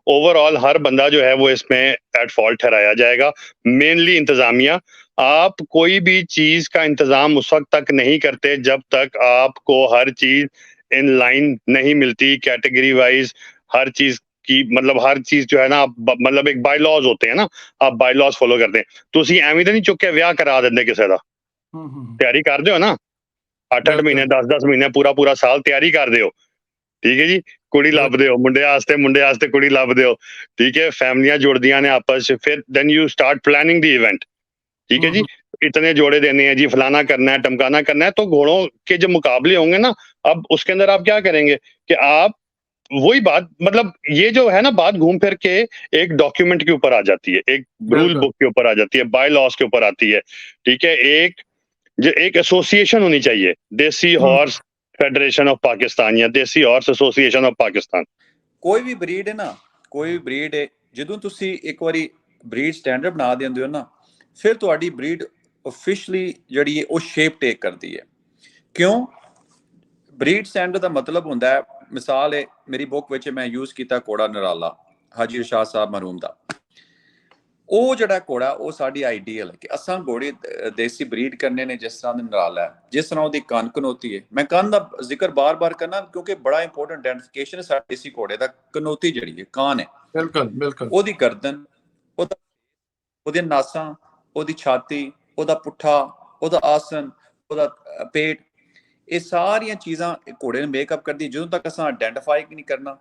ओवरऑल हर बंदा जो है वो इसमें एट फॉल्ट ठहराया जाएगा, मेनली इंतज़ामिया। आप कोई भी चीज़ का इंतज़ाम उस वक़्त तक नहीं करते जब तक आपको हर चीज़ इन लाइन नहीं मिलती, कैटेगरी वाइज़ हर चीज़ की, मतलब हर चीज़ जो है ना, आप मतलब एक बाय-लॉज़ होते हैं ना, आप बाय-लॉज़ फॉलो करते हैं। तुसीं एवें तो नहीं चुक के ब्याह करा दिंदे किसी दा, तैयारी करदे हो ना, 8-8 बिल्कुल, महीने 10-10 महीने पूरा-पूरा साल तैयारी करदे हो, ठीक है जी। कुड़ी बिल ਲੱਭਦੇ ਹੋ, ਮੁੰਡੇ ਵਾਸਤੇ ਕੁੜੀ ਲੱਭਦੇ ਹੋ, ठीक है। फैमिलियां जुड़दियां ने आपस च, फिर then you start planning the event, ठीक है जी। इतने जोड़े देने हैं जी, फलाना करना है, टमकाना करना है, तो घोड़ों के जब मुकाबले होंगे ना, अब उसके अंदर आप क्या करेंगे कि आप वही बात, मतलब ये जो है ना, बात घूम फिर के एक डॉक्यूमेंट के ऊपर आ जाती है, एक रूल बिल्कुल। बुक के ऊपर आ जाती है, बाय लॉज के ऊपर आती है, ठीक है। एक एसोसिएशन होनी चाहिए, देसी हॉर्स फेडरेशन ऑफ पाकिस्तान या देसी हॉर्स एसोसिएशन ऑफ पाकिस्तान। ਕੋਈ ਵੀ ਬਰੀਡ ਹੈ ਨਾ, ਕੋਈ ਵੀ ਬਰੀਡ ਹੈ, ਜਦੋਂ ਤੁਸੀਂ ਇੱਕ ਵਾਰੀ ਬਰੀਡ ਸਟੈਂਡਰਡ ਬਣਾ ਦਿੰਦੇ ਹੋ ਨਾ, ਫਿਰ ਤੁਹਾਡੀ ਬਰੀਡ ਆਫੀਸ਼ੀਅਲੀ ਜਿਹੜੀ ਹੈ ਉਹ ਸ਼ੇਪ ਟੇਕ ਕਰਦੀ ਹੈ। ਕਿਉਂ? ਬਰੀਡ ਸਟੈਂਡਰਡ ਦਾ ਮਤਲਬ ਹੁੰਦਾ ਹੈ, ਮਿਸਾਲ ਹੈ ਮੇਰੀ ਬੁੱਕ ਵਿੱਚ ਮੈਂ ਯੂਜ਼ ਕੀਤਾ ਘੋੜਾ ਨਰਾਲਾ ਹਾਜੀ ਰਸ਼ਾਦ ਸਾਹਿਬ ਮਰਹੂਮ ਦਾ। ਉਹ ਜਿਹੜਾ ਘੋੜਾ ਉਹ ਸਾਡੀ ਆਈਡੀਅਲ ਹੈ ਕਿ ਅਸਾਂ ਘੋੜੇ ਦੇਸੀ ਬਰੀਡ ਕਰਨੇ ਨੇ ਜਿਸ ਤਰ੍ਹਾਂ ਦਾ ਨਰਾਲਾ ਹੈ, ਜਿਸ ਤਰ੍ਹਾਂ ਉਹਦੀ ਕੰਨ ਕਨੋਤੀ ਹੈ। ਮੈਂ ਕੰਨ ਦਾ ਜ਼ਿਕਰ ਬਾਰ-ਬਾਰ ਕਰਨਾ ਕਿਉਂਕਿ ਬੜਾ ਇੰਪੋਰਟੈਂਟ ਆਇਡੈਂਟੀਫਿਕੇਸ਼ਨ ਹੈ ਸਾਡੇ ਦੇਸੀ ਘੋੜੇ ਦਾ। ਕਨੋਤੀ ਜਿਹੜੀ ਹੈ, ਕਾਨ ਹੈ, ਬਿਲਕੁਲ, ਬਿਲकुल। ਉਹਦੀ ਗਰਦਨ, ਉਹਦੀਆਂ ਨਾਸਾਂ, ਉਹਦੀ ਛਾਤੀ, ਉਹਦਾ ਪੁੱਠਾ, ਉਹਦਾ ਆਸਨ, ਉਹਦਾ ਪੇਟ, ਇਹ ਸਾਰੀਆਂ ਚੀਜ਼ਾਂ ਘੋੜੇ ਨੂੰ ਮੇਕਅਪ ਕਰਦੀ। ਜਦੋਂ ਤੱਕ ਅਸਾਂ ਆਇਡੈਂਟੀਫਾਈ ਨਹੀਂ ਕਰਨਾ,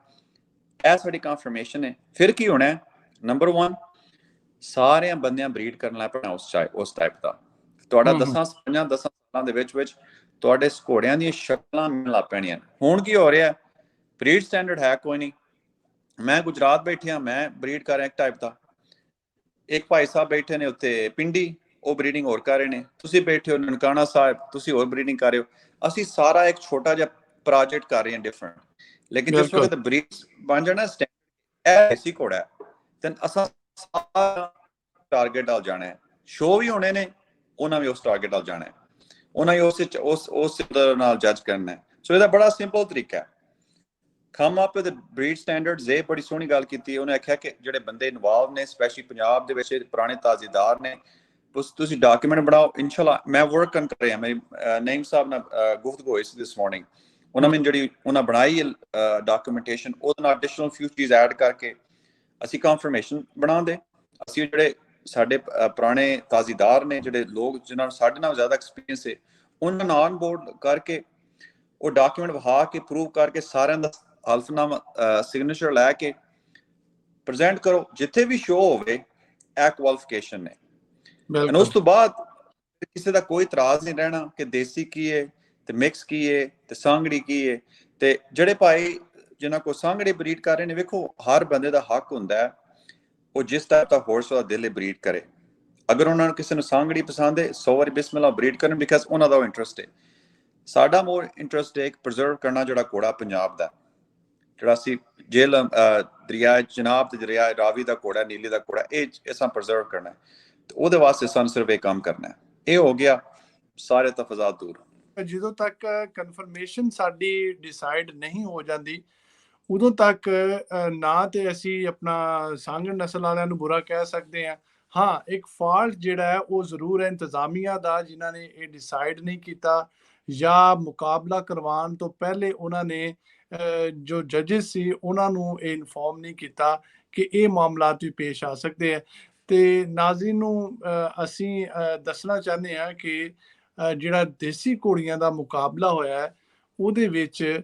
ਇਹ ਸਾਡੀ ਕਨਫਰਮੇਸ਼ਨ ਹੈ। ਫਿਰ ਕੀ ਹੋਣਾ ਹੈ? ਨੰਬਰ 1, ਸਾਰਿਆਂ ਬੰਦਿਆਂ ਬਰੀਡ ਕਰਨ ਲੱਗ ਪੈਣਾ ਉਸ ਟਾਈਪ ਦਾ। ਤੁਹਾਡਾ 10 ਸਾਲਾਂ ਦੇ ਵਿੱਚ ਤੁਹਾਡੇ ਘੋੜਿਆਂ ਦੀਆਂ ਸ਼ਕਲਾਂ ਮਿਲਣ ਲੱਗ ਪੈਣੀਆਂ। ਹੁਣ ਕੀ ਹੋ ਰਿਹਾ? ਬਰੀਡ ਸਟੈਂਡਰਡ ਹੈ ਕੋਈ ਨਹੀਂ। ਮੈਂ ਗੁਜਰਾਤ ਬੈਠਿਆ, ਮੈਂ ਬਰੀਡ ਕਰ ਰਿਹਾ ਇੱਕ ਟਾਈਪ ਦਾ। ਇੱਕ ਭਾਈ ਸਾਹਿਬ ਬੈਠੇ ਨੇ ਉੱਥੇ ਪਿੰਡੀ, ਉਹ ਬਰੀਡਿੰਗ ਹੋਰ ਕਰ ਰਹੇ ਨੇ। ਤੁਸੀਂ ਬੈਠੇ ਹੋ ਨਨਕਾਣਾ ਸਾਹਿਬ, ਤੁਸੀਂ ਹੋਰ ਬਰੀਡਿੰਗ ਕਰ ਰਹੇ ਹੋ। ਅਸੀਂ ਸਾਰਾ ਇੱਕ ਛੋਟਾ ਜਿਹਾ ਪ੍ਰੋਜੈਕਟ ਕਰ ਰਹੇ ਹਾਂ ਡਿਫਰੈਂਟ। ਲੇਕਿਨ ਜਿਸ ਵਕਤ ਬਰੀਡ ਬਣ ਜਾਣਾ ਇਹ ਦੇਸੀ ਘੋੜਾ ਹੈ, ਤੇ ਅਸਾਂ ਸਾਰਾ ਟਾਰਗੇਟ ਨਾਲ ਜਾਣਾ ਹੈ। ਸ਼ੋਅ ਵੀ ਹੋਣੇ ਨੇ, ਉਹਨਾਂ ਵੀ ਉਸ ਟਾਰਗੇਟ ਨਾਲ ਜਾਣਾ ਹੈ, ਉਹਨਾਂ ਹੀ ਉਸ ਨਾਲ ਜੱਜ ਕਰਨਾ ਹੈ। ਸੋ ਇਹਦਾ ਬੜਾ ਸਿੰਪਲ ਤਰੀਕਾ ਹੈ। come up with the breed standards। ਇਹ ਬੜੀ ਸੋਹਣੀ ਗੱਲ ਕੀਤੀ। ਉਹਨੇ ਆਖਿਆ ਕਿ ਜਿਹੜੇ ਬੰਦੇ ਇਨਵੋਲਵ ਨੇ, ਸਪੈਸ਼ਲੀ ਪੰਜਾਬ ਦੇ ਵਿੱਚ ਪੁਰਾਣੇ ਤਾਜ਼ੀਦਾਰ ਨੇ, ਤੁਸੀਂ ਡਾਕੂਮੈਂਟ ਬਣਾਓ। ਇਨਸ਼ਾਅੱਲਾ ਮੈਂ ਵਰਕ ਕਰ ਰਿਹਾ। ਮੇਰੀ ਨਈਮ ਸਾਹਿਬ ਨਾਲ ਗੁਫ਼ਤਗੂ ਹੋਈ ਸੀ ਦਿਸ ਮਾਰਨਿੰਗ। ਉਹਨਾਂ ਨੇ ਜਿਹੜੀ ਉਹਨਾਂ ਬਣਾਈ ਡਾਕੂਮੈਂਟੇਸ਼ਨ, ਉਹਦੇ ਨਾਲ ਐਡੀਸ਼ਨਲ ਫਿਊ ਚੀਜ਼ ਐਡ ਕਰਕੇ ਅਸੀਂ ਕਨਫਰਮੇਸ਼ਨ ਬਣਾਉਂਦੇ। ਅਸੀਂ ਜਿਹੜੇ ਸਾਡੇ ਪੁਰਾਣੇ ਤਾਜ਼ੀਦਾਰ ਨੇ, ਜਿਹੜੇ ਲੋਕ ਜਿਨ੍ਹਾਂ ਨੂੰ ਸਾਡੇ ਨਾਲ ਜ਼ਿਆਦਾ ਐਕਸਪੀਰੀਅੰਸ ਹੈ, ਉਹਨਾਂ ਨੂੰ ਔਨ ਬੋਰਡ ਕਰਕੇ ਉਹ ਡਾਕੂਮੈਂਟ ਵਿਖਾ ਕੇ ਪ੍ਰੂਵ ਕਰਕੇ ਸਾਰਿਆਂ ਦਾ ਹਲਫਨਾਮਾ ਸਿਗਨੇਚਰ ਲੈ ਕੇ ਪ੍ਰੈਜ਼ੈਂਟ ਕਰੋ। ਜਿੱਥੇ ਵੀ ਸ਼ੋਅ ਹੋਵੇ ਇਹ ਕੁਆਲੀਫਿਕੇਸ਼ਨ ਨੇ। ਉਸ ਤੋਂ ਬਾਅਦ ਕਿਸੇ ਦਾ ਕੋਈ ਇਤਰਾਜ਼ ਨਹੀਂ ਰਹਿਣਾ ਕਿ ਦੇਸੀ ਕੀ ਹੈ ਤੇ ਮਿਕਸ ਕੀ ਹੈ ਤੇ ਸਾਂਗੜੀ ਕੀ ਹੈ। ਤੇ ਜਿਹੜੇ ਭਾਈ ਜਿਨ੍ਹਾਂ ਕੋਲ ਸਾਂਗੜੀ ਬਰੀਡ ਕਰ ਰਹੇ ਨੇ, ਵੇਖੋ ਹਰ ਬੰਦੇ ਦਾ ਹੱਕ ਹੁੰਦਾ ਹੈ ਉਹ ਜਿਸ ਟਾਈਪ ਦਾ ਹੋਰਸ ਦਾ ਦਿਲ ਬਰੀਡ ਕਰੇ। ਅਗਰ ਉਹਨਾਂ ਨੂੰ ਕਿਸੇ ਨੂੰ ਸਾਂਗੜੀ ਪਸੰਦ ਹੈ, 100 ਵਾਰੀ ਬਿਸਮਿਲ੍ਲਾ ਬਰੀਡ ਕਰਨ, ਬਿਕਾਜ਼ ਉਹਨਾਂ ਦਾ ਇੰਟਰਸਟ ਹੈ। ਸਾਡਾ ਮੋਰ ਇੰਟਰਸਟ ਹੈ ਪ੍ਰੀਜ਼ਰਵ ਕਰਨਾ ਜਿਹੜਾ ਘੋੜਾ ਪੰਜਾਬ ਦਾ, ਜਿਹੜਾ ਅਸੀਂ ਜੇਲ੍ਹ ਦਰਿਆ ਚਨਾਬ ਤੇ ਦਰਿਆ ਰਾਵੀ ਦਾ ਘੋੜਾ, ਨੀਲੀ ਦਾ ਘੋੜਾ, ਇਹ ਅਸਾਂ ਪ੍ਰੀਜ਼ਰਵ ਕਰਨਾ ਹੈ। ਤੇ ਉਹਦੇ ਵਾਸਤੇ ਸਾਨੂੰ ਸਿਰਫ ਇਹ ਕੰਮ ਕਰਨਾ ਹੈ। ਇਹ ਹੋ ਗਿਆ ਸਾਰੇ ਤਫਜ਼ਾਤ ਦੂਰ। ਜਦੋਂ ਤੱਕ ਕਨਫਰਮੇਸ਼ਨ ਸਾਡੀ ਡਿਸਾਈਡ ਨਹੀਂ ਹੋ ਜਾਂਦੀ, ਉਦੋਂ ਤੱਕ ਨਾ ਤੇ ਅਸੀਂ ਆਪਣਾ ਸਾਂਗਣ ਨਸਲ ਵਾਲਿਆਂ ਨੂੰ ਬੁਰਾ ਕਹਿ ਸਕਦੇ ਹਾਂ। ਹਾਂ, ਇੱਕ ਫਾਲਟ ਜਿਹੜਾ ਹੈ ਉਹ ਜ਼ਰੂਰ ਹੈ ਇੰਤਜ਼ਾਮੀਆ ਦਾ, ਜਿਨ੍ਹਾਂ ਨੇ ਇਹ ਡਿਸਾਈਡ ਨਹੀਂ ਕੀਤਾ, ਜਾਂ ਮੁਕਾਬਲਾ ਕਰਵਾਉਣ ਤੋਂ ਪਹਿਲੇ ਉਹਨਾਂ ਨੇ ਜੋ ਜੱਜਿਸ ਸੀ ਉਹਨਾਂ ਨੂੰ ਇਹ ਇਨਫੋਰਮ ਨਹੀਂ ਕੀਤਾ ਕਿ ਇਹ ਮਾਮਲਾਤ ਵੀ ਪੇਸ਼ ਆ ਸਕਦੇ ਹੈ। ਤੇ ਨਾਜ਼ਰੀਨ ਨੂੰ ਅਸੀਂ ਦੱਸਣਾ ਚਾਹੁੰਦੇ ਹਾਂ ਕਿ ਜਿਹੜਾ ਦੇਸੀ ਘੋੜੀਆਂ ਦਾ ਮੁਕਾਬਲਾ ਹੋਇਆ ਹੈ, ਉਹਦੇ ਵਿੱਚ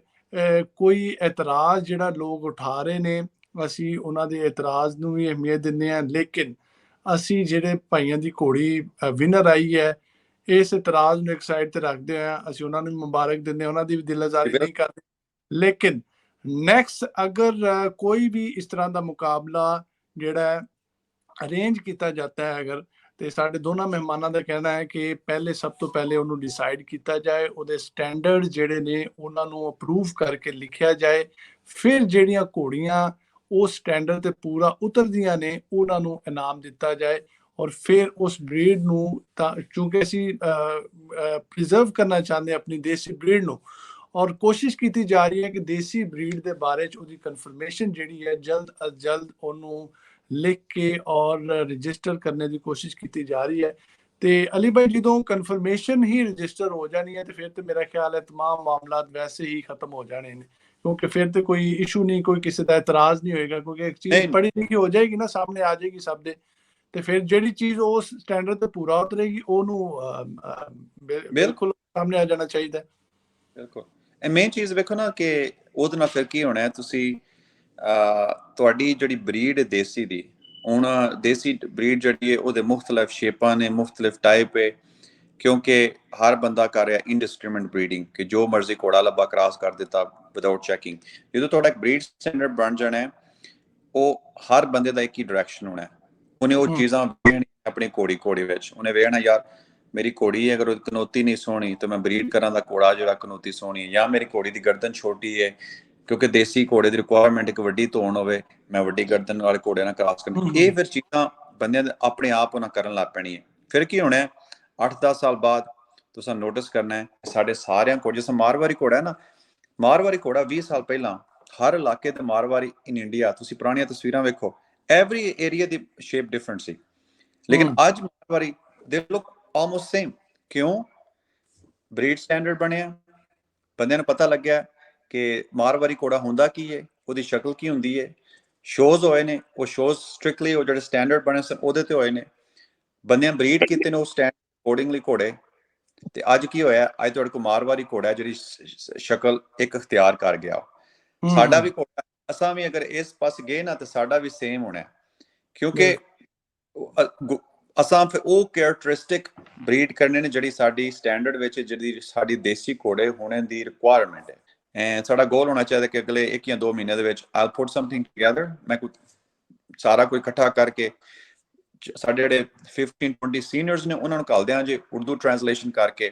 ਕੋਈ ਇਤਰਾਜ਼ ਜਿਹੜਾ ਲੋਕ ਉਠਾ ਰਹੇ ਨੇ, ਅਸੀਂ ਉਹਨਾਂ ਦੇ ਇਤਰਾਜ਼ ਨੂੰ ਵੀ ਅਹਿਮੀਅਤ ਦਿੰਦੇ ਹਾਂ। ਲੇਕਿਨ ਅਸੀਂ ਜਿਹੜੇ ਭਾਈਆਂ ਦੀ ਘੋੜੀ ਵਿਨਰ ਆਈ ਹੈ, ਇਸ ਇਤਰਾਜ਼ ਨੂੰ ਇੱਕ ਸਾਈਡ ਤੇ ਰੱਖਦੇ ਹੋਇਆ ਅਸੀਂ ਉਹਨਾਂ ਨੂੰ ਮੁਬਾਰਕ ਦਿੰਦੇ ਹਾਂ, ਉਹਨਾਂ ਦੀ ਵੀ ਦਿਲਆਜ਼ਾਰੀ ਨਹੀਂ ਕਰਦੇ। ਲੇਕਿਨ ਨੈਕਸਟ ਅਗਰ ਕੋਈ ਵੀ ਇਸ ਤਰ੍ਹਾਂ ਦਾ ਮੁਕਾਬਲਾ ਜਿਹੜਾ ਹੈ ਅਰੇਂਜ ਕੀਤਾ ਜਾता है अगर, ਤੇ ਸਾਡੇ ਦੋਨਾਂ ਮਹਿਮਾਨਾਂ ਦਾ ਕਹਿਣਾ ਹੈ ਕਿ ਪਹਿਲੇ ਸਭ ਤੋਂ ਪਹਿਲੇ ਉਹਨੂੰ ਡਿਸਾਈਡ ਕੀਤਾ ਜਾਏ, ਉਹਦੇ ਸਟੈਂਡਰਡ ਜਿਹੜੇ ਨੇ ਉਹਨਾਂ ਨੂੰ ਅਪਰੂਵ ਕਰਕੇ ਲਿਖਿਆ ਜਾਏ, ਫਿਰ ਜਿਹੜੀਆਂ ਘੋੜੀਆਂ ਉਸ ਸਟੈਂਡਰਡ ਤੇ ਪੂਰਾ ਉਤਰਦੀਆਂ ਨੇ ਉਹਨਾਂ ਨੂੰ ਇਨਾਮ ਦਿੱਤਾ ਜਾਏ। ਔਰ ਫਿਰ ਉਸ ਬਰੀਡ ਨੂੰ ਤਾਂ ਕਿਉਂਕਿ ਅਸੀਂ ਪ੍ਰੀਜ਼ਰਵ ਕਰਨਾ ਚਾਹੁੰਦੇ ਆਪਣੀ ਦੇਸੀ ਬਰੀਡ ਨੂੰ, ਔਰ ਕੋਸ਼ਿਸ਼ ਕੀਤੀ ਜਾ ਰਹੀ ਹੈ ਕਿ ਦੇਸੀ ਬਰੀਡ ਦੇ ਬਾਰੇ ਚ ਉਹਦੀ ਕਨਫਰਮੇਸ਼ਨ ਜਿਹੜੀ ਹੈ ਜਲਦ ਅਜ ਜਲਦ ਉਹਨੂੰ ਲਿਖ ਕੇ ਔਰ ਰਜਿਸਟਰ ਕਰਨੇ ਦੀ ਕੋਸ਼ਿਸ਼ ਕੀਤੀ ਜਾ ਰਹੀ ਹੈ। ਤੇ ਅਲੀ ਭਾਈ ਜਦੋਂ ਕਨਫਰਮੇਸ਼ਨ ਹੀ ਰਜਿਸਟਰ ਹੋ ਜਾਣੀ ਹੈ ਤੇ ਫਿਰ ਤੇ ਮੇਰਾ ਖਿਆਲ ਹੈ तमाम ਮਾਮਲਾਤ ਵੈਸੇ ਹੀ ਖਤਮ ਹੋ ਜਾਣੇ ਨੇ, ਕਿਉਂਕਿ ਫਿਰ ਤੇ ਕੋਈ ਇਸ਼ੂ ਨਹੀਂ, ਕੋਈ ਕਿਸੇ ਦਾ ਇਤਰਾਜ਼ ਨਹੀਂ ਹੋਏਗਾ, ਕਿਉਂਕਿ ਇੱਕ ਚੀਜ਼ ਪੜ੍ਹੀ ਲਿਖੀ ਹੋ ਜਾਏਗੀ ਨਾ, ਸਾਹਮਣੇ ਆ ਜਾਏਗੀ ਸਭ ਦੇ, ਤੇ ਫਿਰ ਜਿਹੜੀ ਚੀਜ਼ ਉਸ ਸਟੈਂਡਰਡ ਤੇ ਪੂਰਾ ਉਤਰੇਗੀ ਉਹਨੂੰ ਬਿਲਕੁਲ ਸਾਹਮਣੇ ਆ ਜਾਣਾ ਚਾਹੀਦਾ। ਬਿਲਕੁਲ ਇਹ ਮੇਨ ਚੀਜ਼ ਵੇਖੋ ਨਾ ਕਿ ਉਹਦੇ ਨਾਲ ਫਿਰ ਕੀ ਹੋਣਾ ਹੈ, ਤੁਸੀਂ ਤੁਹਾਡੀ ਜਿਹੜੀ ਬਰੀਡ ਹੈ ਦੇਸੀ ਦੀ, ਹੁਣ ਦੇਸੀ ਬਰੀਡ ਜਿਹੜੀ ਹੈ ਉਹਦੇ ਮੁਖਤਲਿਫ ਸ਼ੇਪਾਂ ਨੇ, ਮੁਖਤਲਿਫ ਟਾਈਪ ਹੈ, ਕਿਉਂਕਿ ਹਰ ਬੰਦਾ ਕਰ ਰਿਹਾ ਇੰਡਿਸਕ੍ਰਿਮਿਨੇਟ ਬਰੀਡਿੰਗ ਕਿ ਜੋ ਮਰਜ਼ੀ ਘੋੜਾ ਲੱਭਾ ਕ੍ਰਾਸ ਕਰ ਦਿੱਤਾ ਵਿਦਆਊਟ ਚੈਕਿੰਗ। ਜਦੋਂ ਤੁਹਾਡਾ ਇੱਕ ਬਰੀਡ ਸਟੈਂਡਰਡ ਬਣ ਜਾਣਾ ਹੈ, ਉਹ ਹਰ ਬੰਦੇ ਦਾ ਇੱਕ ਹੀ ਡਾਇਰੈਕਸ਼ਨ ਹੋਣਾ ਹੈ, ਉਹਨੇ ਉਹ ਚੀਜ਼ਾਂ ਵੇਖਣੀਆਂ ਆਪਣੀ ਘੋੜੀ ਵਿੱਚ, ਉਹਨੇ ਵੇਖਣਾ ਯਾਰ ਮੇਰੀ ਘੋੜੀ ਅਗਰ ਉਹ ਕਨੋਤੀ ਨਹੀਂ ਸੋਹਣੀ ਤਾਂ ਮੈਂ ਬਰੀਡ ਕਰਾਂ ਦਾ ਘੋੜਾ ਜਿਹੜਾ ਕਨੋਤੀ ਸੋਹਣੀ ਹੈ, ਜਾਂ ਮੇਰੀ ਘੋੜੀ ਦੀ ਗਰਦਨ ਛੋਟੀ ਹੈ, ਕਿਉਂਕਿ ਦੇਸੀ ਘੋੜੇ ਦੀ ਰਿਕੁਆਇਰਮੈਂਟ ਇੱਕ ਵੱਡੀ ਧੌਣ ਹੋਵੇ, ਮੈਂ ਵੱਡੀ ਗਰਦਨ ਵਾਲੇ ਘੋੜੇ ਨਾਲ ਕ੍ਰਾਸ ਕਰਨੀ। ਇਹ ਫਿਰ ਚੀਜ਼ਾਂ ਬੰਦਿਆਂ ਦੇ ਆਪਣੇ ਆਪ ਉਹਨਾਂ ਕਰਨ ਲੱਗ ਪੈਣੀ ਹੈ। ਫਿਰ ਕੀ ਹੋਣਾ ਹੈ, 8-10 ਸਾਲ ਬਾਅਦ ਤੁਸੀਂ ਨੋਟਿਸ ਕਰਨਾ ਹੈ ਸਾਡੇ ਸਾਰਿਆਂ ਕੋਲ, ਜਿਸ ਮਾਰਵਾੜੀ ਘੋੜਾ ਹੈ ਨਾ, ਮਾਰਵਾੜੀ ਘੋੜਾ 20 ਸਾਲ ਪਹਿਲਾਂ ਹਰ ਇਲਾਕੇ ਤੇ ਮਾਰਵਾੜੀ ਇਨ ਇੰਡੀਆ, ਤੁਸੀਂ ਪੁਰਾਣੀਆਂ ਤਸਵੀਰਾਂ ਵੇਖੋ, ਐਵਰੀ ਏਰੀਆ ਦੀ ਸ਼ੇਪ ਡਿਫਰੈਂਟ ਸੀ, ਲੇਕਿਨ ਅੱਜ ਮਾਰਵਾੜੀ ਦੇ ਲੁੱਕ ਆਲਮੋਸਟ ਸੇਮ। ਕਿਉਂ? ਬਰੀਡ ਸਟੈਂਡਰਡ ਬਣਿਆ, ਬੰਦਿਆਂ ਨੂੰ ਪਤਾ ਲੱਗਿਆ ਕਿ ਮਾਰਵਾੜੀ ਘੋੜਾ ਹੁੰਦਾ ਕੀ ਹੈ, ਉਹਦੀ ਸ਼ਕਲ ਕੀ ਹੁੰਦੀ ਹੈ, ਸ਼ੋਜ਼ ਹੋਏ ਨੇ, ਉਹ ਸ਼ੋਜ਼ ਸਟ੍ਰਿਕਟਲੀ ਉਹ ਜਿਹੜੇ ਸਟੈਂਡਰਡ ਬਣੇ ਸਨ ਉਹਦੇ ਤੇ ਹੋਏ ਨੇ, ਬੰਦਿਆਂ ਬਰੀਡ ਕੀਤੇ ਨੇ ਉਹ ਸਟੈਂਡਰਡ ਅਕੋਰਡਿੰਗਲੀ ਘੋੜੇ। ਤੇ ਅੱਜ ਕੀ ਹੋਇਆ, ਅੱਜ ਤੁਹਾਡੇ ਕੋਲ ਮਾਰਵਾੜੀ ਘੋੜਾ ਜਿਹੜੀ ਸ਼ਕਲ ਇੱਕ ਇਖਤਿਆਰ ਕਰ ਗਿਆ। ਸਾਡਾ ਵੀ ਘੋੜਾ, ਅਸਾਂ ਵੀ ਅਗਰ ਇਸ ਪਾਸੇ ਗਏ ਨਾ ਤਾਂ ਸਾਡਾ ਵੀ ਸੇਮ ਹੋਣਾ, ਕਿਉਂਕਿ ਅਸਾਂ ਫਿਰ ਉਹ ਕੈਰੈਕਟਰਿਸਟਿਕ ਬਰੀਡ ਕਰਨੇ ਨੇ ਜਿਹੜੀ ਸਾਡੀ ਸਟੈਂਡਰਡ ਵਿੱਚ, ਜਿਹੜੀ ਸਾਡੀ ਦੇਸੀ ਘੋੜੇ ਹੋਣੇ ਦੀ ਰਿਕੁਆਇਰਮੈਂਟ ਹੈ। ਐਂਡ ਸਾਡਾ ਗੋਲ ਹੋਣਾ ਚਾਹੀਦਾ ਕਿ ਅਗਲੇ 1 ਜਾਂ 2 ਮਹੀਨੇ ਦੇ ਵਿੱਚ ਆਈ ਪੁੱਟ ਸਮਥਿੰਗ ਟੁਗੇਦਰ, ਮੈਂ ਸਾਰਾ ਕੋਈ ਇਕੱਠਾ ਕਰਕੇ ਸਾਡੇ ਜਿਹੜੇ 15-20 ਸੀਨੀਅਰਸ ਨੇ ਉਹਨਾਂ ਨੂੰ ਘੱਲ ਦਿਆਂ ਜੇ ਉਰਦੂ ਟ੍ਰਾਂਸਲੇਸ਼ਨ ਕਰਕੇ,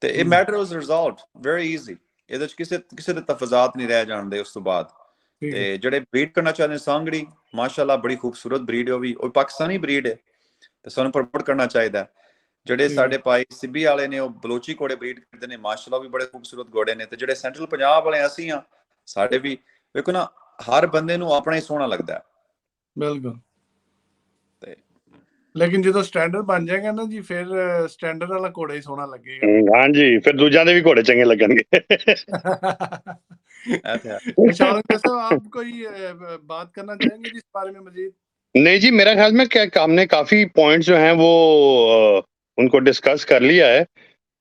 ਤੇ ਇਹ ਮੈਟਰ ਵਾਸ ਰਿਜ਼ੋਲਵਡ ਵੈਰੀ ਈਜ਼ੀ। ਇਹਦੇ ਚ ਕਿਸੇ ਦੇ ਤਫਜ਼ਾਤ ਨਹੀਂ ਰਹਿ ਜਾਣਦੇ। ਉਸ ਤੋਂ ਬਾਅਦ ਤੇ ਜਿਹੜੇ ਬਰੀਡ ਕਰਨਾ ਚਾਹੁੰਦੇ ਸਾਂਗੜੀ, ਮਾਸ਼ਾਅੱਲਾ ਬੜੀ ਖੂਬਸੂਰਤ ਬਰੀਡ ਹੈ, ਉਹ ਪਾਕਿਸਤਾਨੀ ਬਰੀਡ ਹੈ ਤੇ ਸਾਨੂੰ ਪ੍ਰਮੋਟ ਕਰਨਾ ਚਾਹੀਦਾ। ਜਿਹੜੇ ਸਾਡੇ ਭਾਈ ਸਿੱਬੀ ਵਾਲੇ ਨੇ ਉਹ ਬਲੋਚੀ ਘੋੜੇ ਬਰੀਡ ਕਰਦੇ ਨੇ, ਮਾਸ਼ਾਅੱਲਾ ਵੀ ਬੜੇ ਖੂਬਸੂਰਤ ਘੋੜੇ ਨੇ। ਤੇ ਜਿਹੜੇ ਸੈਂਟਰਲ ਪੰਜਾਬ ਵਾਲੇ ਅਸੀਂ ਆ, ਸਾਡੇ ਵੀ ਵੇਖੋ ਨਾ, ਹਰ ਬੰਦੇ ਨੂੰ ਆਪਣਾ ਹੀ ਸੋਹਣਾ ਲੱਗਦਾ ਹੈ। ਬਿਲਕੁਲ। ਲੇਕਿਨ ਜਦੋਂ ਸਟੈਂਡਰਡ ਬਣ ਜਾਏਗਾ ਨਾ ਜੀ, ਫਿਰ ਸਟੈਂਡਰਡ ਵਾਲਾ ਘੋੜਾ ਹੀ ਸੋਹਣਾ ਲੱਗੇਗਾ। ਹਾਂਜੀ, ਫਿਰ ਦੂਜਿਆਂ ਦੇ ਵੀ ਘੋੜੇ ਚੰਗੇ ਲੱਗਣਗੇ। आप कोई बात करना चाहेंगे इस बारे में मजीद? नहीं जी, मेरा ख्याल में क्या हमने काफी पॉइंट्स जो हैं वो उनको डिस्कस कर लिया है,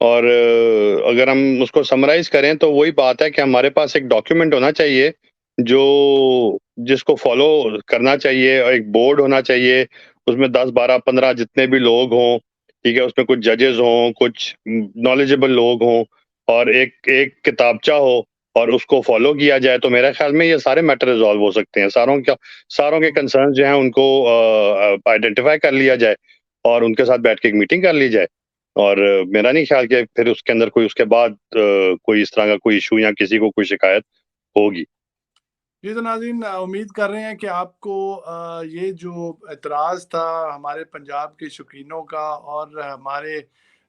और अगर हम उसको समराइज करें तो वही बात है कि हमारे पास एक डॉक्यूमेंट होना चाहिए जिसको फॉलो करना चाहिए, और एक बोर्ड होना चाहिए, उसमें 10, 12, 15 जितने भी लोग हों, ठीक है, उसमें कुछ जजेस हों, कुछ नॉलेजेबल लोग हों, और एक किताबचा हो और उसको फॉलो किया जाए, तो मेरा ख्याल में ये सारे मैटर रिजॉल्व हो सकते हैं। सारों के कंसर्न जो हैं उनको आइडेंटिफाई कर लिया जाए और उनके साथ बैठ के एक मीटिंग कर ली जाए, और मेरा नहीं ख्याल कि फिर उसके अंदर कोई उसके बाद कोई इस तरह का कोई इशू या किसी को कोई शिकायत होगी। जी तो नाज़रीन, उम्मीद कर रहे हैं कि आपको ये जो एतराज़ था हमारे पंजाब के शौकीनों का और हमारे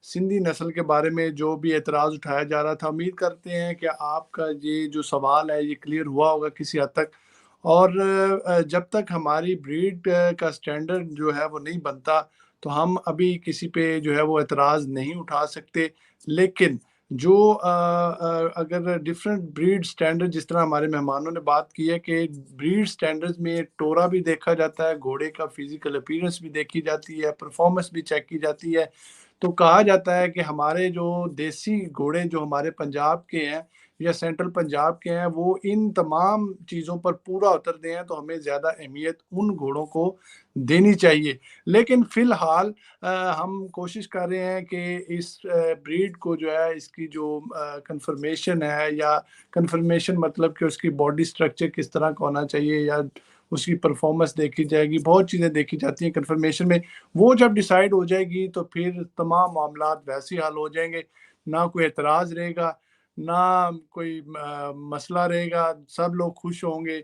सिंधी नस्ल के बारे में जो भी एतराज़ उठाया जा रहा था, उम्मीद करते हैं कि आपका ये जो सवाल है ये क्लियर हुआ होगा किसी हद तक। और जब तक हमारी ब्रीड का स्टैंडर्ड जो है वो नहीं बनता, तो हम अभी किसी पे जो है वो एतराज़ नहीं उठा सकते। लेकिन जो अगर डिफरेंट ब्रीड स्टैंडर्ड, जिस तरह हमारे मेहमानों ने बात की है कि ब्रीड स्टैंडर्ड्स में टोरा भी देखा जाता है, घोड़े का फिजिकल अपीयरेंस भी देखी जाती है, परफॉर्मेंस भी चेक की जाती है, तो कहा जाता है कि हमारे जो देसी घोड़े जो हमारे पंजाब के हैं या सेंट्रल पंजाब के हैं, वो इन तमाम चीज़ों पर पूरा उतरते हैं, तो हमें ज़्यादा अहमियत उन घोड़ों को देनी चाहिए। लेकिन फ़िलहाल हम कोशिश कर रहे हैं कि इस ब्रीड को जो है, इसकी जो कन्फर्मेशन है, या कन्फर्मेशन मतलब कि उसकी बॉडी स्ट्रक्चर किस तरह का होना चाहिए, या उसकी परफॉर्मेंस देखी जाएगी, बहुत चीज़ें देखी जाती हैं कंफर्मेशन में। वो जब डिसाइड हो जाएगी तो फिर तमाम मामलात वैसे ही हल हो जाएंगे, ना कोई एतराज़ रहेगा, ना कोई मसला रहेगा, सब लोग खुश होंगे।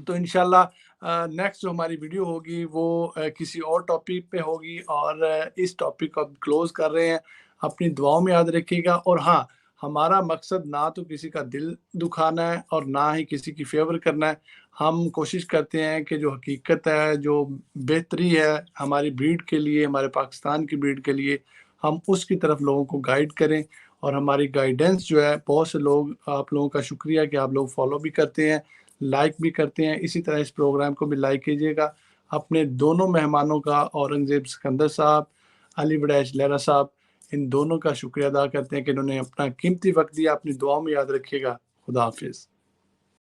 तो इंशाल्लाह नेक्स्ट जो हमारी वीडियो होगी वो किसी और टॉपिक पे होगी, और इस टॉपिक को अब क्लोज कर रहे हैं। अपनी दुआओं में याद रखिएगा, और हाँ, हमारा मकसद ना तो किसी का दिल दुखाना है और ना ही किसी की फेवर करना है। हम कोशिश करते हैं कि जो हकीकत है, जो बेहतरी है हमारी ब्रीड के लिए, हमारे पाकिस्तान की ब्रीड के लिए, हम उसकी तरफ लोगों को गाइड करें। और हमारी गाइडेंस जो है, बहुत से लोग, आप लोगों का शुक्रिया कि आप लोग फॉलो भी करते हैं, लाइक भी करते हैं। इसी तरह इस प्रोग्राम को भी लाइक कीजिएगा। अपने दोनों मेहमानों का, औरंगजेब सिकंदर साहब, अली वड़ैच लहरा साहब, इन दोनों का शुक्रिया अदा करते हैं कि इन्होंने अपना कीमती वक्त दिया। अपनी दुआओं में याद रखिएगा। खुदा हाफिज़।